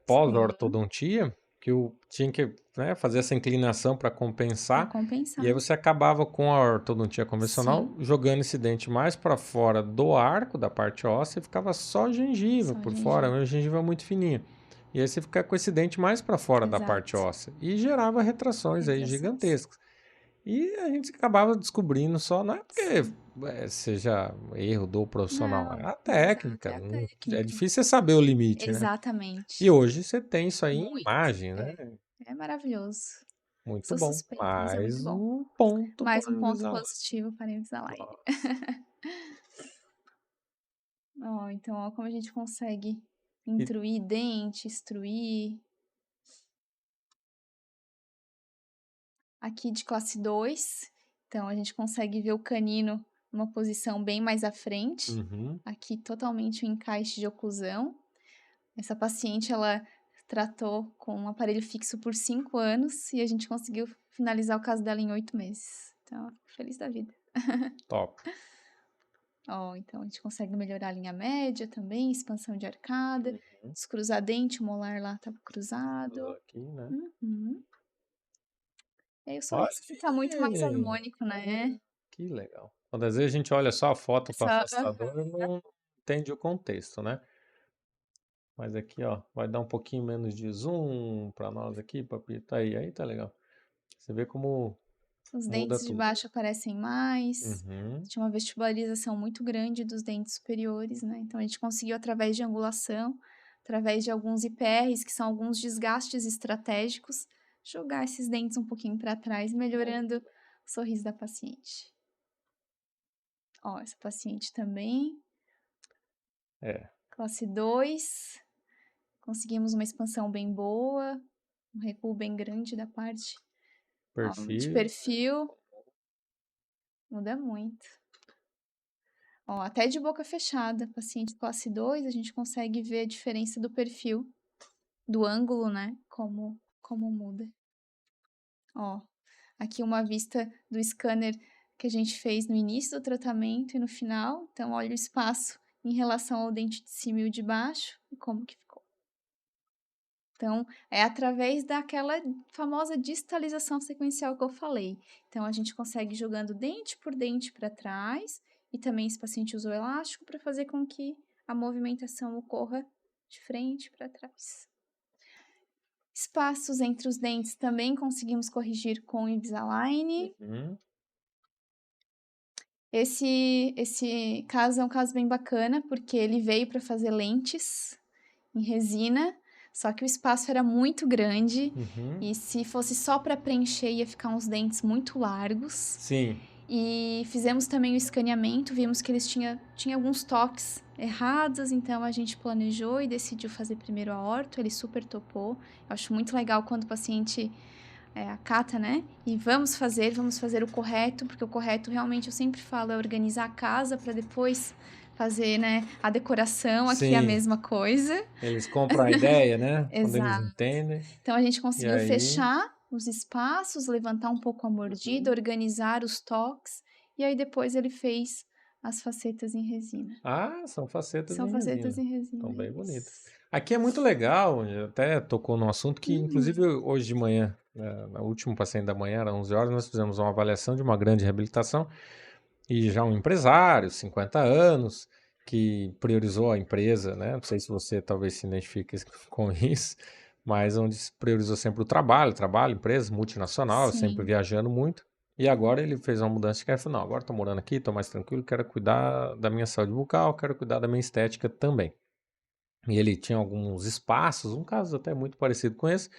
pós-ortodontia, que eu tinha que, né, fazer essa inclinação para
pra
compensar. E aí
compensar.
você acabava com a ortodontia convencional
Sim,
jogando esse dente mais para fora do arco, da parte óssea, e ficava só gengiva
só
por fora,
gengiva.
uma gengiva muito fininha. E aí você fica com esse dente mais para fora da parte
Exato.
óssea. E gerava retrações aí
Retrações.
gigantescas. E a gente acabava descobrindo só, não é porque
Sim.
seja erro do profissional, é
Não,
a
exato,
técnica.
é a
É
técnica.
difícil você saber o limite, né? E
Exatamente.
hoje você tem isso aí em
Muito.
imagem, né?
É maravilhoso.
Muito
Sou
bom.
suspeita, mas é muito
Mais
bom.
um ponto
Mais
para
um
o
ponto
Invisalign.
positivo para Invisalign.
Nossa.
Ó, então, ó, como a gente consegue
E,
intruir dente, extruir. Aqui de classe 2, então a gente consegue ver o canino numa posição bem mais à frente.
uhum,
Aqui totalmente o encaixe de oclusão. Essa paciente, ela tratou com um aparelho fixo por 5 anos e a gente conseguiu finalizar o caso dela em 8 meses. Então, feliz da vida.
top.
Ó, então a gente consegue melhorar a linha média também, expansão de arcada,
Uhum.
descruzar dente, o molar lá estava
Tudo
cruzado.
aqui, né?
Uhum. E aí o
Olha
sorriso fica muito mais
aí,
harmônico, né?
que legal. Quando às vezes a gente olha só a foto com o
Essa,
afastador e não entende o contexto, né? Mas aqui, ó, vai dar um pouquinho menos de zoom para nós aqui, papito. Aí tá legal. Você vê como
os
muda
dentes de
tudo.
baixo aparecem mais.
Uhum,
Tinha uma vestibularização muito grande dos dentes superiores, né? Então a gente conseguiu, através de angulação, através de alguns IPRs, que são alguns desgastes estratégicos, jogar esses dentes um pouquinho para trás, melhorando o sorriso da paciente. Ó, essa paciente também,
é,
classe 2, conseguimos uma expansão bem boa, um recuo bem grande da parte, ó, de
perfil.
perfil, muda muito. Ó, até de boca fechada, paciente classe 2, a gente consegue ver a diferença do perfil, do ângulo, né? Como muda. Ó, aqui uma vista do scanner que a gente fez no início do tratamento e no final. Então, olha o espaço em relação ao dente de cima e o de baixo e como que ficou. Então, é através daquela famosa distalização sequencial que eu falei. Então, a gente consegue jogando dente por dente para trás e também esse paciente usou elástico para fazer com que a movimentação ocorra de frente para trás. Espaços entre os dentes também conseguimos corrigir com o Invisalign.
Uhum,
Esse caso é um caso bem bacana, porque ele veio para fazer lentes em resina, só que o espaço era muito grande
uhum.
e se fosse só para preencher ia ficar uns dentes muito largos.
Sim,
E fizemos também o escaneamento, vimos que eles tinha alguns toques errados, então a gente planejou e decidiu fazer primeiro a orto, ele super topou. Eu acho muito legal quando o paciente acata, né? E vamos fazer o correto, porque o correto realmente eu sempre falo é organizar a casa para depois fazer, né, a decoração, aqui é a
sim.
mesma coisa.
Eles compram a ideia, né? Quando eles
Exato.
entendem.
Então a gente
E
conseguiu
aí.
fechar os espaços, levantar um pouco a mordida,
Uhum.
organizar os toques, e aí depois ele fez as facetas em resina.
Ah, são facetas
São
em
facetas
resina.
em
Estão
resina,
bem bonitas.
isso.
Aqui é muito legal, até tocou num assunto que, inclusive,
Uhum.
hoje de manhã, no último paciente da manhã, às 11 horas, nós fizemos uma avaliação de uma grande reabilitação e já um empresário, 50 anos, que priorizou a empresa, né? Não sei se você talvez se identifique com isso, mas onde se priorizou sempre o trabalho, empresa multinacional, sempre
Sim,
viajando muito. E agora ele fez uma mudança de carreira e falou, não, agora estou morando aqui, estou mais tranquilo, quero cuidar da minha saúde bucal, quero cuidar da minha estética também. E ele tinha alguns espaços, um caso até muito parecido com esse.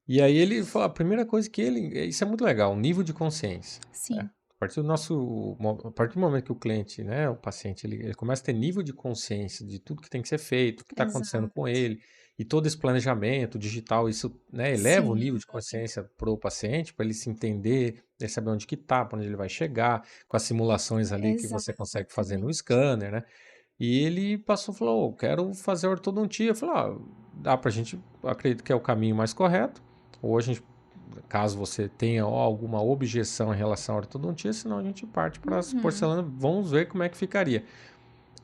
E aí ele falou, a primeira coisa que isso é muito legal, o nível de consciência, né?
sim,
A partir do momento que o cliente, né, o paciente, ele começa a ter nível de consciência de tudo que tem que ser feito, o que está acontecendo
exato.
com ele, e todo esse planejamento digital, isso, né, eleva o
Sim,
nível de consciência para o paciente, para ele se entender, ele saber onde que está, para onde ele vai chegar, com as simulações ali que você consegue fazer no
exatamente.
scanner, né? E ele passou, falou, quero fazer ortodontia. Eu falei, dá pra gente, acredito que é o caminho mais correto. Ou a gente caso você tenha alguma objeção em relação à ortodontia, senão a gente parte para as porcelanas, vamos ver como é que ficaria.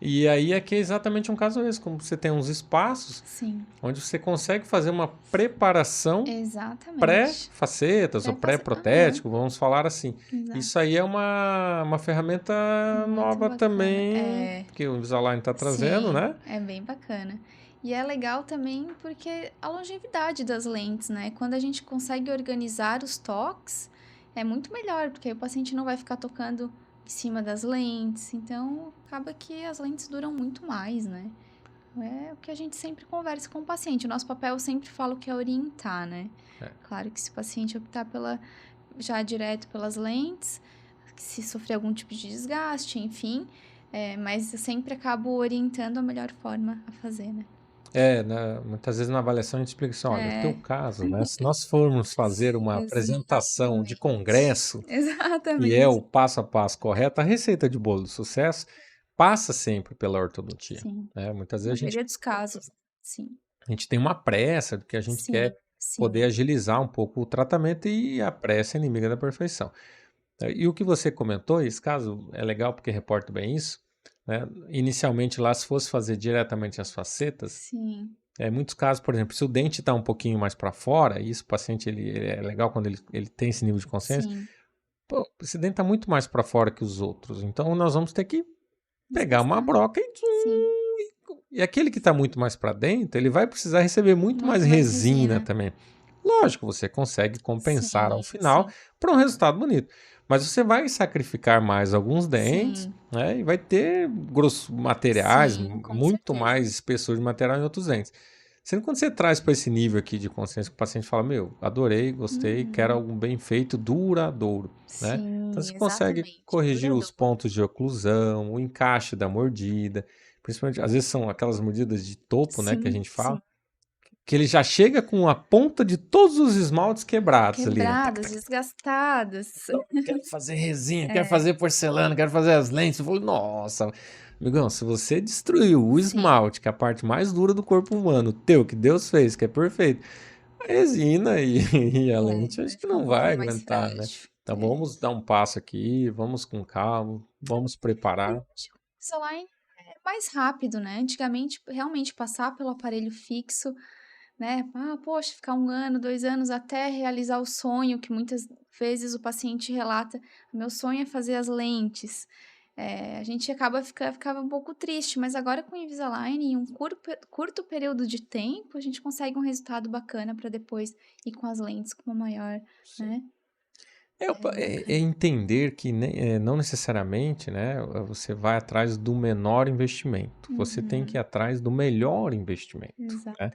E aí é que é exatamente um caso esse, como você tem uns espaços
Sim,
onde você consegue fazer uma preparação
exatamente.
pré-facetas ou pré-protético, vamos falar assim.
Exato.
Isso aí é uma ferramenta
Muito
nova
bacana.
também, que o Invisalign está trazendo,
Sim,
né?
é bem bacana. E é legal também porque a longevidade das lentes, né? Quando a gente consegue organizar os toques, é muito melhor, porque aí o paciente não vai ficar tocando em cima das lentes. Então, acaba que as lentes duram muito mais, né? É o que a gente sempre conversa com o paciente. O nosso papel, eu sempre falo que é orientar, né? Claro que se o paciente optar já direto pelas lentes, se sofrer algum tipo de desgaste, enfim, mas eu sempre acabo orientando a melhor forma a fazer, né?
Muitas vezes na avaliação a gente explica assim, olha, o teu caso, né? Se nós formos fazer uma apresentação de congresso, que é o
Exatamente.
passo a passo correto, a receita de bolo do sucesso passa sempre pela ortodontia,
Sim.
né? Muitas
Na
vezes
maioria dos casos, sim.
a gente tem uma pressa, porque a gente
Sim,
quer
sim.
poder agilizar um pouco o tratamento e a pressa é inimiga da perfeição. E o que você comentou, esse caso é legal porque reporta bem isso, né? Inicialmente lá, se fosse fazer diretamente as facetas,
Sim.
muitos casos, por exemplo, se o dente está um pouquinho mais para fora, e isso o paciente ele é legal quando ele tem esse nível de consciência,
Sim.
pô, esse dente está muito mais para fora que os outros, então nós vamos ter que pegar uma
Desgastar.
broca
Sim.
e aquele que está muito mais para dentro, ele vai precisar receber muito mais
Muito mais
resina
resina.
também. Lógico, você consegue compensar ao
Sim,
final
sim.
para um resultado bonito. Mas você vai sacrificar mais alguns dentes,
Sim.
né? E vai ter grossos materiais,
Sim, com
muito
certeza.
mais espessura de material em outros dentes. Sendo quando você traz para esse nível aqui de consciência que o paciente fala, meu, adorei, gostei, quero algo bem feito, duradouro, né? Então
Sim,
você consegue
exatamente.
corrigir os
Duradouro.
pontos de oclusão, o encaixe da mordida, principalmente, às vezes são aquelas mordidas de topo, né, que a
Sim,
gente
sim.
fala, que ele já chega com a ponta de todos os esmaltes quebrados ali, né? Tac,
Quebradas,
tac,
desgastadas.
então, quero fazer resina, quero fazer porcelana, quero fazer as lentes. Eu falei, nossa, amigão, se você destruiu o
Sim.
esmalte, que é a parte mais dura do corpo humano, teu, que Deus fez, que é perfeito, a resina e a lente,
Vai
acho que
ficar um
não vai
pouquinho mais
aguentar, né?
frágil.
Então vamos dar um passo aqui, vamos com calma, vamos preparar.
Hoje o Invisalign é mais rápido, né? Antigamente, realmente passar pelo aparelho fixo, né? Ah, poxa, ficar 1 ano, 2 anos até realizar o sonho, que muitas vezes o paciente relata, meu sonho é fazer as lentes. A gente ficava um pouco triste, mas agora com o Invisalign, em um curto período de tempo, a gente consegue um resultado bacana para depois ir com as lentes com uma maior, né? Bem
É
bacana.
entender que não necessariamente, né, você vai atrás do menor investimento. Você tem que ir
Uhum,
atrás do melhor investimento, né?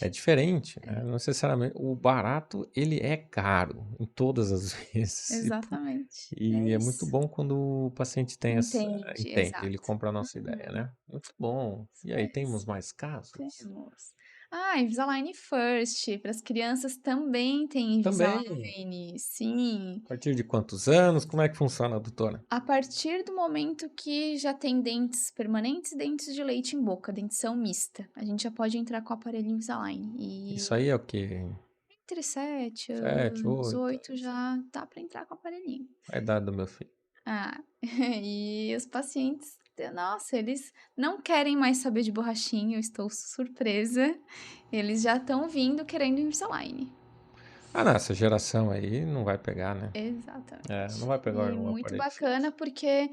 É
exatamente.
diferente, né?
É,
Não necessariamente. O barato, ele é caro em todas as vezes.
exatamente. É
E é muito
isso.
bom quando o paciente tem
Entende,
entende, ele
exato.
compra a nossa ideia,
Uhum,
né? Muito bom. E aí,
é
temos
isso.
mais casos?
Temos. Ah, Invisalign First. Para as crianças também tem
Também.
Invisalign. Sim.
A partir de quantos anos? Como é que funciona, doutora?
A partir do momento que já tem dentes permanentes e dentes de leite em boca, dentição mista, a gente já pode entrar com o aparelho Invisalign.
Isso
E
aí é o quê?
entre 7
Sete,
anos,
8?
8 já dá para entrar com o aparelhinho.
A idade do meu filho.
Ah, e os pacientes, nossa, eles não querem mais saber de borrachinha, eu estou surpresa. Eles já estão vindo querendo Invisalign.
Ah, não, essa geração aí não vai pegar, né? Não
Exatamente.
vai pegar
E
um
muito
aparelho
bacana
fixo.
porque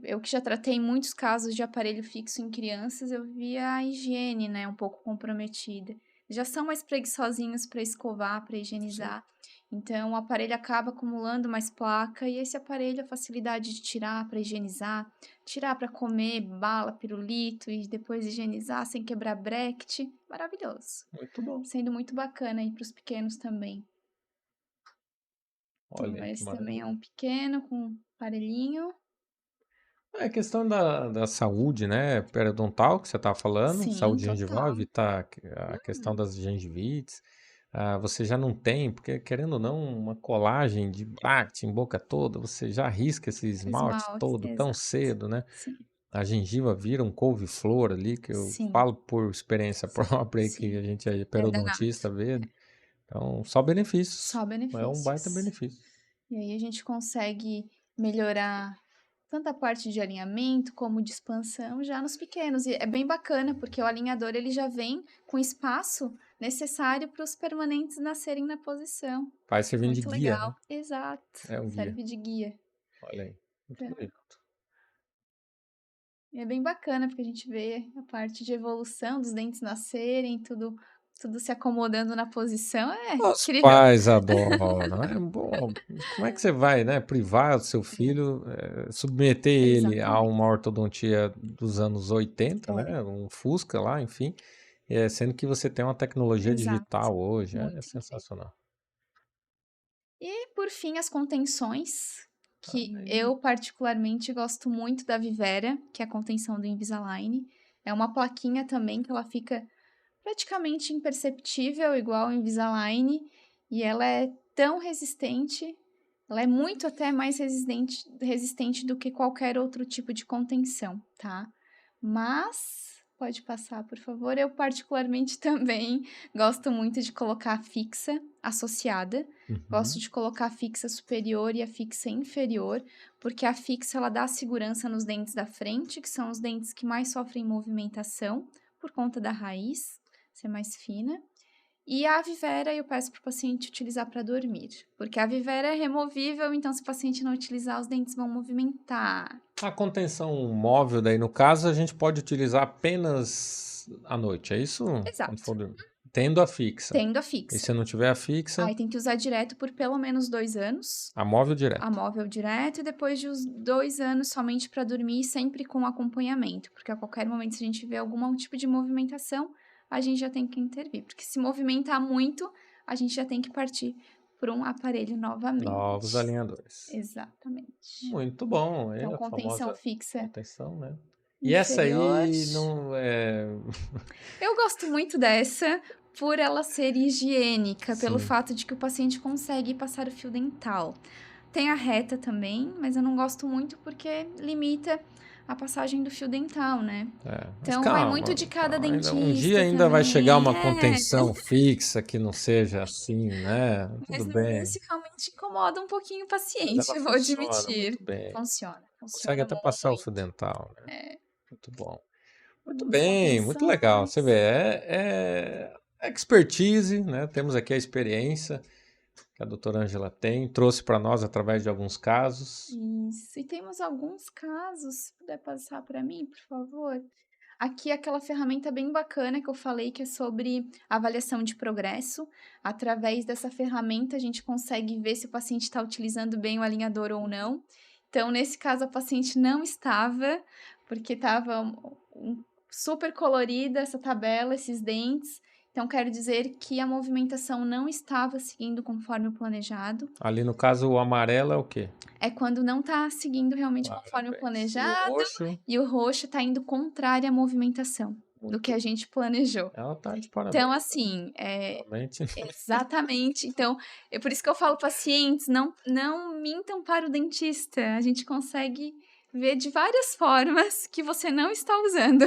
eu que já tratei muitos casos de aparelho fixo em crianças, eu vi a higiene, né, um pouco comprometida. Já são mais preguiçosinhos para escovar, para
Sim.
higienizar. Então, o aparelho acaba acumulando mais placa e esse aparelho, a facilidade de tirar para higienizar, tirar para comer bala, pirulito e depois higienizar sem quebrar bracket, maravilhoso.
Muito bom.
Sendo muito bacana aí para os pequenos também.
Olha
Então,
aí que
esse também é
maravilha.
um pequeno com aparelhinho.
É questão da saúde, né? Periodontal, que você estava falando,
Sim,
saúde gengival,
total.
evitar a questão das gengivites. Ah, você já não tem, porque querendo ou não, uma colagem de bract em boca toda, você já arrisca esse esmalte
Esmalte,
todo tão
exato.
cedo, né?
Sim,
A gengiva vira um couve-flor ali, que eu
sim,
falo por experiência própria aí, que
sim.
a gente é
É danado.
periodontista, vê. Então, só benefícios.
Só
É um baita
benefícios.
benefício.
E aí a gente consegue melhorar tanto a parte de alinhamento como de expansão já nos pequenos. E é bem bacana, porque o alinhador ele já vem com espaço necessário para os permanentes nascerem na posição.
Vai servindo de
Muito
guia,
legal.
né?
Exato.
É um guia.
Serve de guia.
Olha aí. Muito
Então,
bonito.
e é bem bacana, porque a gente vê a parte de evolução dos dentes nascerem, tudo se acomodando na posição. É
Os
incrível.
pais adoram. É bom. Como é que você vai, né, privar o seu filho, submeter ele a
Exatamente.
uma ortodontia dos anos 80,
É,
né, um Fusca lá, enfim, sendo que você tem uma tecnologia
exato.
digital hoje, é
Muito incrível.
sensacional.
E, por fim, as contenções, que
Aí,
eu particularmente gosto muito da Vivera, que é a contenção do Invisalign. É uma plaquinha também que ela fica praticamente imperceptível, igual o Invisalign, e ela é tão resistente, ela é muito até mais resistente do que qualquer outro tipo de contenção, tá? Mas, pode passar, por favor. Eu particularmente também gosto muito de colocar a fixa associada. Gosto
uhum.
de colocar a fixa superior e a fixa inferior, porque a fixa ela dá segurança nos dentes da frente, que são os dentes que mais sofrem movimentação por conta da raiz ser mais fina. E a Vivera eu peço para o paciente utilizar para dormir, porque a Vivera é removível, então se o paciente não utilizar, os dentes vão movimentar.
A contenção móvel daí, no caso, a gente pode utilizar apenas à noite, é isso? Quando
Exato.
for dormir. Tendo a fixa.
Tendo a
E
fixa.
se não tiver a fixa,
Aí tem que usar direto por pelo menos 2 anos,
a móvel
a
direto.
móvel direto, e depois de uns 2 anos somente para dormir, sempre com acompanhamento, porque a qualquer momento, se a gente vê algum tipo de movimentação, a gente já tem que intervir, porque se movimentar muito, a gente já tem que partir para um aparelho
Novos
novamente.
alinhadores.
Exatamente.
Muito bom, é
Então,
a
contenção
famosa
fixa
contenção, né? E essa
inferior.
aí não é.
Eu gosto muito dessa por ela ser higiênica, pelo
Sim,
fato de que o paciente consegue passar o fio dental. Tem a reta também, mas eu não gosto muito porque limita a passagem do fio dental, né?
mas
Então vai muito
calma,
de cada
calma. Um dia
dentista
ainda vai chegar
também.
uma
É,
contenção fixa que não seja assim, né?
mas
Tudo
no
bem.
início realmente incomoda um pouquinho o
Mas
paciente,
ela
eu vou
funciona
admitir.
muito bem.
Funciona,
Consegue
funciona
até passar o fio
muito.
dental, né? Muito bom. Muito
Algumas
bem, muito legal. Você vê,
contenções.
é expertise, né? Temos aqui a experiência que a doutora Ângela tem, trouxe para nós através de alguns casos.
Isso. E temos alguns casos, se puder passar para mim, por favor. Aqui é aquela ferramenta bem bacana que eu falei que é sobre avaliação de progresso. Através dessa ferramenta, a gente consegue ver se o paciente está utilizando bem o alinhador ou não. Então, nesse caso, a paciente não estava, porque estava super colorida essa tabela, esses dentes. Então, quero dizer que a movimentação não estava seguindo conforme o planejado.
Ali no caso, o amarelo é o quê?
É quando não está seguindo realmente conforme o
Parabéns. E o
planejado
roxo?
e o roxo está indo contrário à movimentação do que
Muito
a
bem.
gente planejou.
Ela tá de
Então,
parabéns.
assim,
Realmente.
exatamente. Então, é por isso que eu falo, pacientes, não mintam para o dentista. A gente consegue ver de várias formas que você não está usando.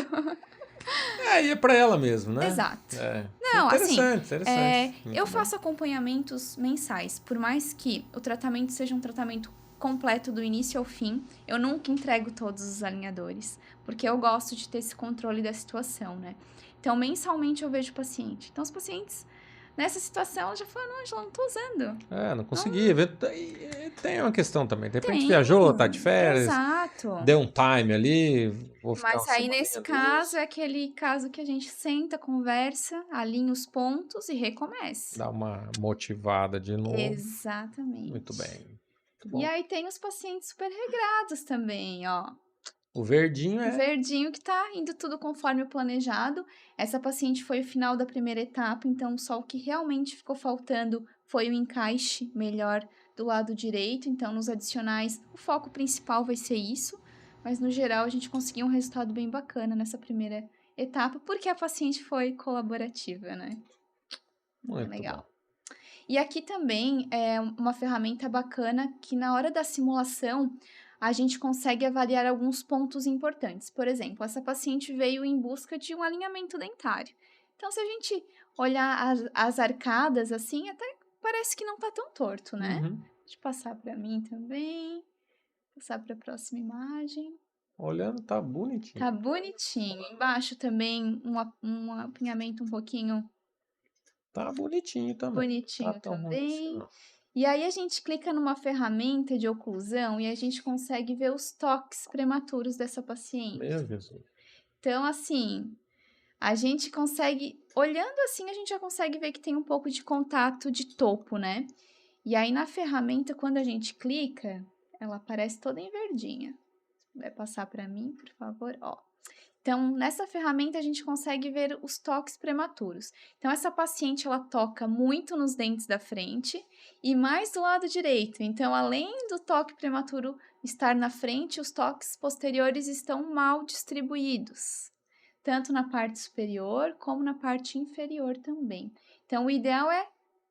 E é para ela mesmo, né?
Exato.
É.
Não, assim,
Interessante, interessante.
eu
Muito bom.
faço acompanhamentos mensais, por mais que o tratamento seja um tratamento completo do início ao fim, eu nunca entrego todos os alinhadores, porque eu gosto de ter esse controle da situação, né? Então, mensalmente eu vejo o paciente. Então, os pacientes nessa situação já falam, não, Angela, não tô usando.
Não
Não
consegui. E tem uma questão também. De repente
tem.
viajou, tá de férias,
Exato.
deu um time ali, vou ficar uma
Mas aí, nesse
semaninha,
caso,
duas,
é aquele caso que a gente senta, conversa, alinha os pontos e recomeça.
dá uma motivada de novo. Muito
Exatamente.
bem. Muito
E
bom.
aí tem os pacientes super regrados também, ó.
O verdinho
O
é.
verdinho que tá indo tudo conforme o planejado. Essa paciente foi o final da primeira etapa, então só o que realmente ficou faltando foi o encaixe melhor do lado direito. Então, nos adicionais, o foco principal vai ser isso. Mas no geral, a gente conseguiu um resultado bem bacana nessa primeira etapa, porque a paciente foi colaborativa, né? Bem
Muito bom.
legal. E aqui também é uma ferramenta bacana que na hora da simulação a gente consegue avaliar alguns pontos importantes. Por exemplo, essa paciente veio em busca de um alinhamento dentário. Então, se a gente olhar as arcadas assim, até parece que não tá tão torto, né?
Uhum.
Deixa eu passar para mim também. Passar para a próxima imagem.
Olhando, tá bonitinho.
Tá bonitinho. Embaixo também um apinhamento um pouquinho
Tá bonitinho também. Tá
bonitinho
tão ruim assim,
também.
não.
E aí a gente clica numa ferramenta de oclusão e a gente consegue ver os toques prematuros dessa paciente.
Meu Jesus.
Então, assim, a gente consegue, olhando assim, a gente já consegue ver que tem um pouco de contato de topo, né? E aí na ferramenta, quando a gente clica, ela aparece toda em verdinha. Vai passar para mim, por favor, ó. Então, nessa ferramenta a gente consegue ver os toques prematuros. Então, essa paciente ela toca muito nos dentes da frente e mais do lado direito. Então, além do toque prematuro estar na frente, os toques posteriores estão mal distribuídos, tanto na parte superior como na parte inferior também. Então, o ideal é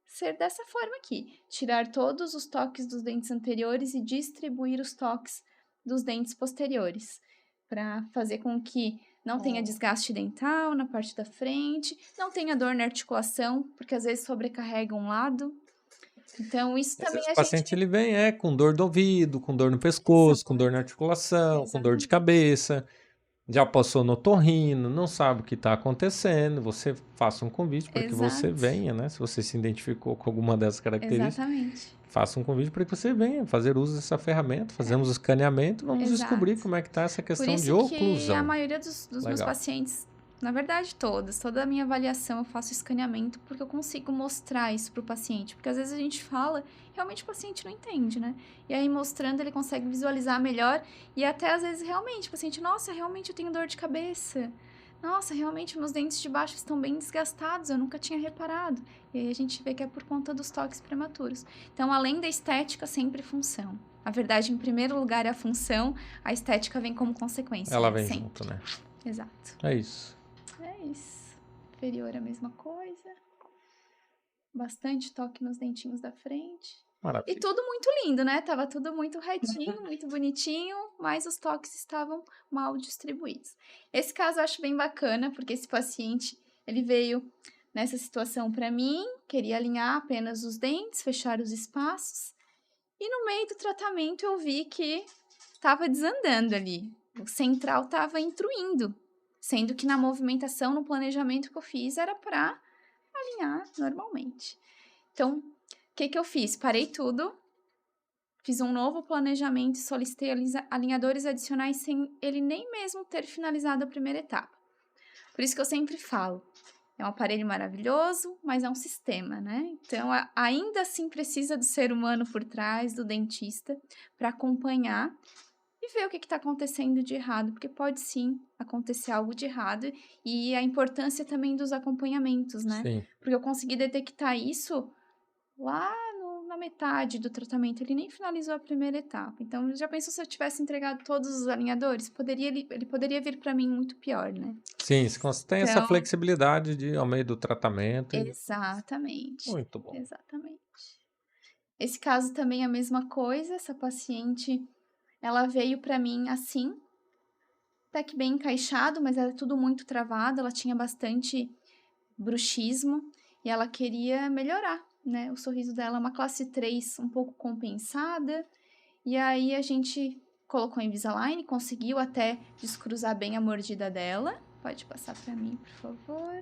ser dessa forma aqui: tirar todos os toques dos dentes anteriores e distribuir os toques dos dentes posteriores, para fazer com que não tenha desgaste dental na parte da frente, não tenha dor na articulação, porque às vezes sobrecarrega um lado. Então, isso
Às
também
vezes o
a
paciente
gente.
ele vem com dor do ouvido, com dor no pescoço, com dor na articulação, com dor de
Exatamente.
cabeça. Já passou no otorrino, não sabe o que está acontecendo. Você faça um convite para que você
Exato.
venha, né? Se você se identificou com alguma dessas características,
Exatamente.
faça um convite para que você venha fazer uso dessa ferramenta. Fazemos o escaneamento, vamos descobrir
Exato.
como é que está essa
Por
questão de
isso que a
oclusão.
maioria dos meus
Legal.
pacientes, na verdade todas, toda a minha avaliação eu faço escaneamento porque eu consigo mostrar isso pro paciente. Porque às vezes a gente fala, realmente o paciente não entende, né? E aí mostrando ele consegue visualizar melhor e até às vezes realmente o paciente, nossa, realmente eu tenho dor de cabeça. Nossa, realmente meus dentes de baixo estão bem desgastados, eu nunca tinha reparado. E aí a gente vê que é por conta dos toques prematuros. Então, além da estética, sempre função. A verdade, em primeiro lugar, é a função, a estética vem como consequência,
Ela
né?
vem
Sempre.
junto, né?
Exato.
É isso.
É isso. Inferior a mesma coisa. Bastante toque nos dentinhos da frente. E
Maravilha.
tudo muito lindo, né? Tava tudo muito retinho, muito bonitinho, mas os toques estavam mal distribuídos. Esse caso eu acho bem bacana, porque esse paciente, ele veio nessa situação para mim, queria alinhar apenas os dentes, fechar os espaços, e no meio do tratamento eu vi que estava desandando ali. O central estava intruindo, sendo que na movimentação, no planejamento que eu fiz, era para alinhar normalmente. Então, o que eu fiz? Parei tudo, fiz um novo planejamento e solicitei alinhadores adicionais sem ele nem mesmo ter finalizado a primeira etapa. Por isso que eu sempre falo, é um aparelho maravilhoso, mas é um sistema, né? Então, ainda assim precisa do ser humano por trás, do dentista, para acompanhar e ver o que está acontecendo de errado, porque pode sim acontecer algo de errado, e a importância também dos acompanhamentos, né?
Sim.
Porque eu consegui detectar isso lá na metade do tratamento, ele nem finalizou a primeira etapa. Então, já pensou se eu tivesse entregado todos os alinhadores? Ele poderia vir para mim muito pior, né?
Sim, você tem essa
Então,
flexibilidade de ao meio do tratamento.
exatamente,
Muito bom.
exatamente. Esse caso também é a mesma coisa, essa paciente, ela veio para mim assim, até que bem encaixado, mas era tudo muito travado, ela tinha bastante bruxismo e ela queria melhorar, né? O sorriso dela é uma classe 3 um pouco compensada, e aí a gente colocou Invisalign, conseguiu até descruzar bem a mordida dela. Pode passar para mim, por favor.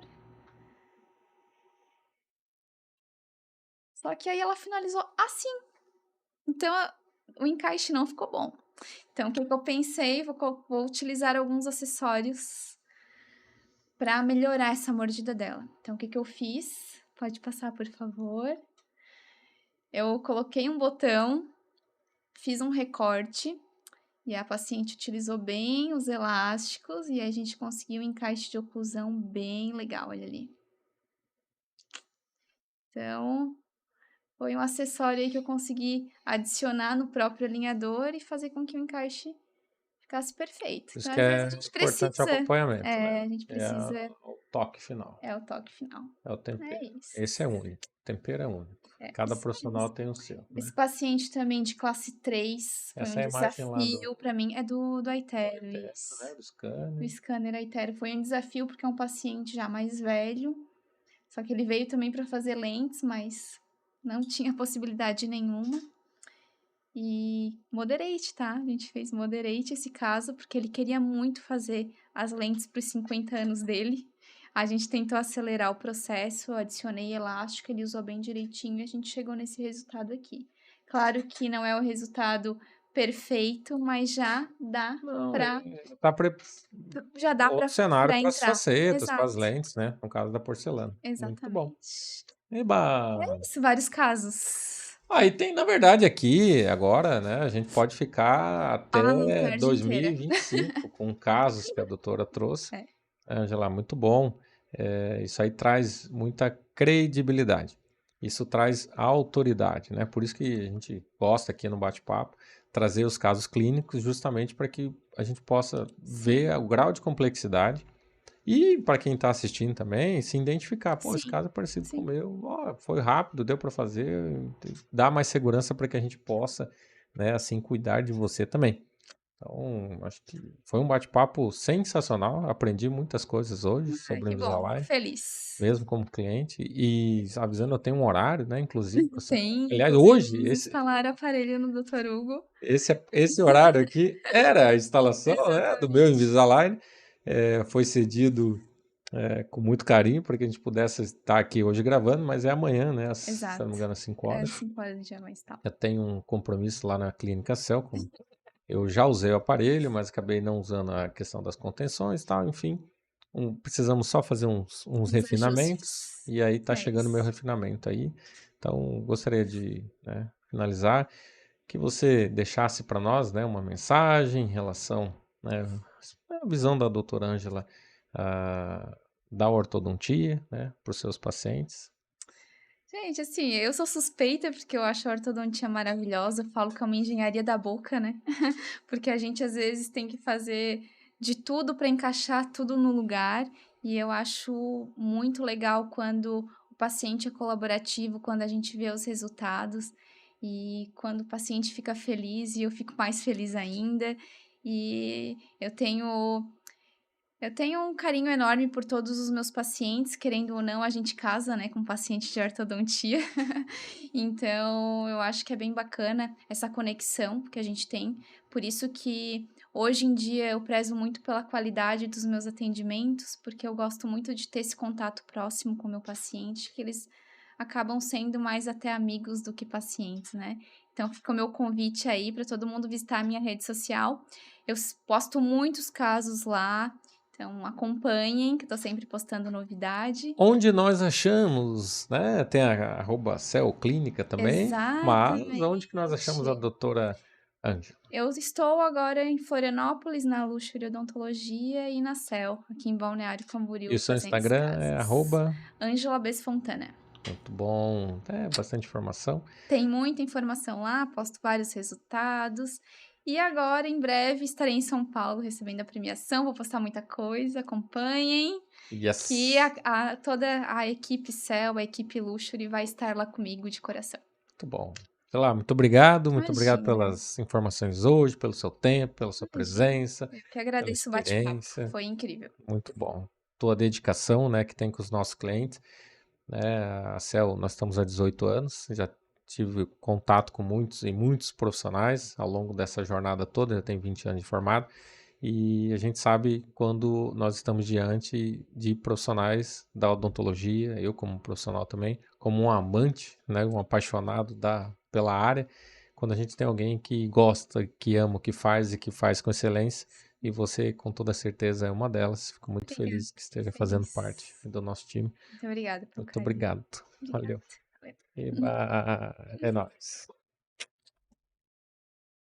Só que aí ela finalizou assim. Então, o encaixe não ficou bom. Então, o que eu pensei? Vou utilizar alguns acessórios para melhorar essa mordida dela. Então, o que eu fiz? Pode passar, por favor. Eu coloquei um botão, fiz um recorte e a paciente utilizou bem os elásticos e a gente conseguiu um encaixe de oclusão bem legal, olha ali. Então, foi um acessório aí que eu consegui adicionar no próprio alinhador e fazer com que o encaixe ficasse perfeito.
Por isso
Então,
que
às vezes a
é
gente
importante o
precisa,
acompanhamento, né?
a gente
É
precisa,
o toque final.
é o toque final.
É o tempero.
É isso.
Esse é único. tempero é único.
É,
Cada profissional tem o seu,
esse
né?
paciente também de classe 3 foi um
Essa é a imagem lá do
desafio para mim. É do Aitero,
Aitero,
isso.
né? Do
Do
scanner.
scanner Aitero. Foi um desafio porque é um paciente já mais velho. Só que ele veio também para fazer lentes, mas não tinha possibilidade nenhuma. E moderate, tá? A gente fez moderate esse caso, porque ele queria muito fazer as lentes para os 50 anos dele. A gente tentou acelerar o processo, eu adicionei elástico, ele usou bem direitinho e a gente chegou nesse resultado aqui. Claro que não é o resultado perfeito, mas já dá
Não,
para
tá
já dá
outro cenário
para
para as
entrar.
facetas, para as
Exato,
lentes, né? No caso da porcelana. Muito bom.
exatamente.
Eba!
Isso, vários casos.
Aí tem, na verdade, aqui, agora, né? A gente pode ficar
Ah, a
até
tarde inteira.
2025 com casos que a doutora trouxe.
É,
Angela, muito bom. Isso aí traz muita credibilidade. Isso traz autoridade, né? Por isso que a gente gosta aqui no bate-papo trazer os casos clínicos justamente para que a gente possa
sim,
ver o grau de complexidade e para quem está assistindo também se identificar. Pô, esse
sim,
caso é parecido com o
sim.
meu. Ó, foi rápido, deu para fazer. Dá mais segurança para que a gente possa, né, assim, cuidar de você também. Então, acho que foi um bate-papo sensacional. Aprendi muitas coisas hoje
Ai,
sobre o
que bom, fico
Invisalign,
feliz.
mesmo como cliente. E avisando, eu tenho um horário, né? Inclusive,
Tem,
aliás,
inclusive
hoje,
vamos instalar aparelho no Dr. Hugo.
esse horário aqui era a instalação, né, do meu
Exatamente.
Invisalign. Foi cedido com muito carinho para que a gente pudesse estar aqui hoje gravando, mas é amanhã, né? Se eu não
Exato.
me engano, às 5
É
horas.
5 horas já mais tal.
Eu tenho um compromisso lá na Clínica Celcom. Eu já usei o aparelho, mas acabei não usando a questão das contenções e tal, enfim. Precisamos só fazer uns
Uns
refinamentos
ajustes.
e aí tá
É
chegando o meu
isso.
refinamento aí. Então, gostaria de, né, finalizar que você deixasse para nós, né, uma mensagem em relação, né, à visão da doutora Ângela, ah, da ortodontia, né, para os seus pacientes.
Gente, assim, eu sou suspeita porque eu acho a ortodontia maravilhosa. Eu falo que é uma engenharia da boca, né? Porque a gente às vezes tem que fazer de tudo para encaixar tudo no lugar. E eu acho muito legal quando o paciente é colaborativo, quando a gente vê os resultados e quando o paciente fica feliz e eu fico mais feliz ainda. E eu tenho um carinho enorme por todos os meus pacientes, querendo ou não, a gente casa, né, com paciente de ortodontia. Então, eu acho que é bem bacana essa conexão que a gente tem. Por isso que hoje em dia eu prezo muito pela qualidade dos meus atendimentos, porque eu gosto muito de ter esse contato próximo com o meu paciente, que eles acabam sendo mais até amigos do que pacientes, né? Então, fica o meu convite aí para todo mundo visitar a minha rede social. Eu posto muitos casos lá, então acompanhem, que eu tô sempre postando novidade.
Onde nós achamos, né? Tem a arroba Celclínica também, mas onde que nós achamos a
Exatamente.
doutora Ângela?
Eu estou agora em Florianópolis, na Luxury Odontologia e na Cel, aqui em Balneário
E
Camboriú,
o seu
fazendo os
Instagram é
casos.
arroba,
Ângela Bess Fontana.
muito bom, bastante informação.
Tem muita informação lá, posto vários resultados. E agora, em breve, estarei em São Paulo recebendo a premiação. Vou postar muita coisa, acompanhem. Que
Yes,
toda a equipe Cel, a equipe Luxury vai estar lá comigo de coração.
muito bom. Sei lá, muito obrigado
Imagina,
pelas informações hoje, pelo seu tempo, pela sua
imagina.
presença,
Eu que
pela
agradeço o bate-papo.
experiência,
Foi incrível.
muito bom. Tua dedicação, né, que tem com os nossos clientes, né, a Cel, nós estamos há 18 anos, já tive contato com muitos e muitos profissionais ao longo dessa jornada toda, eu tenho 20 anos de formado, e a gente sabe quando nós estamos diante de profissionais da odontologia, eu como profissional também, como um amante, né, um apaixonado pela área, quando a gente tem alguém que gosta, que ama o que faz e que faz com excelência, e você com toda certeza é uma delas. Fico muito
Obrigada,
feliz que
fico
esteja fazendo
feliz.
parte do nosso time.
Muito obrigada pelo
Muito
carinho.
obrigado.
Obrigada.
Valeu. Eba, é nóis.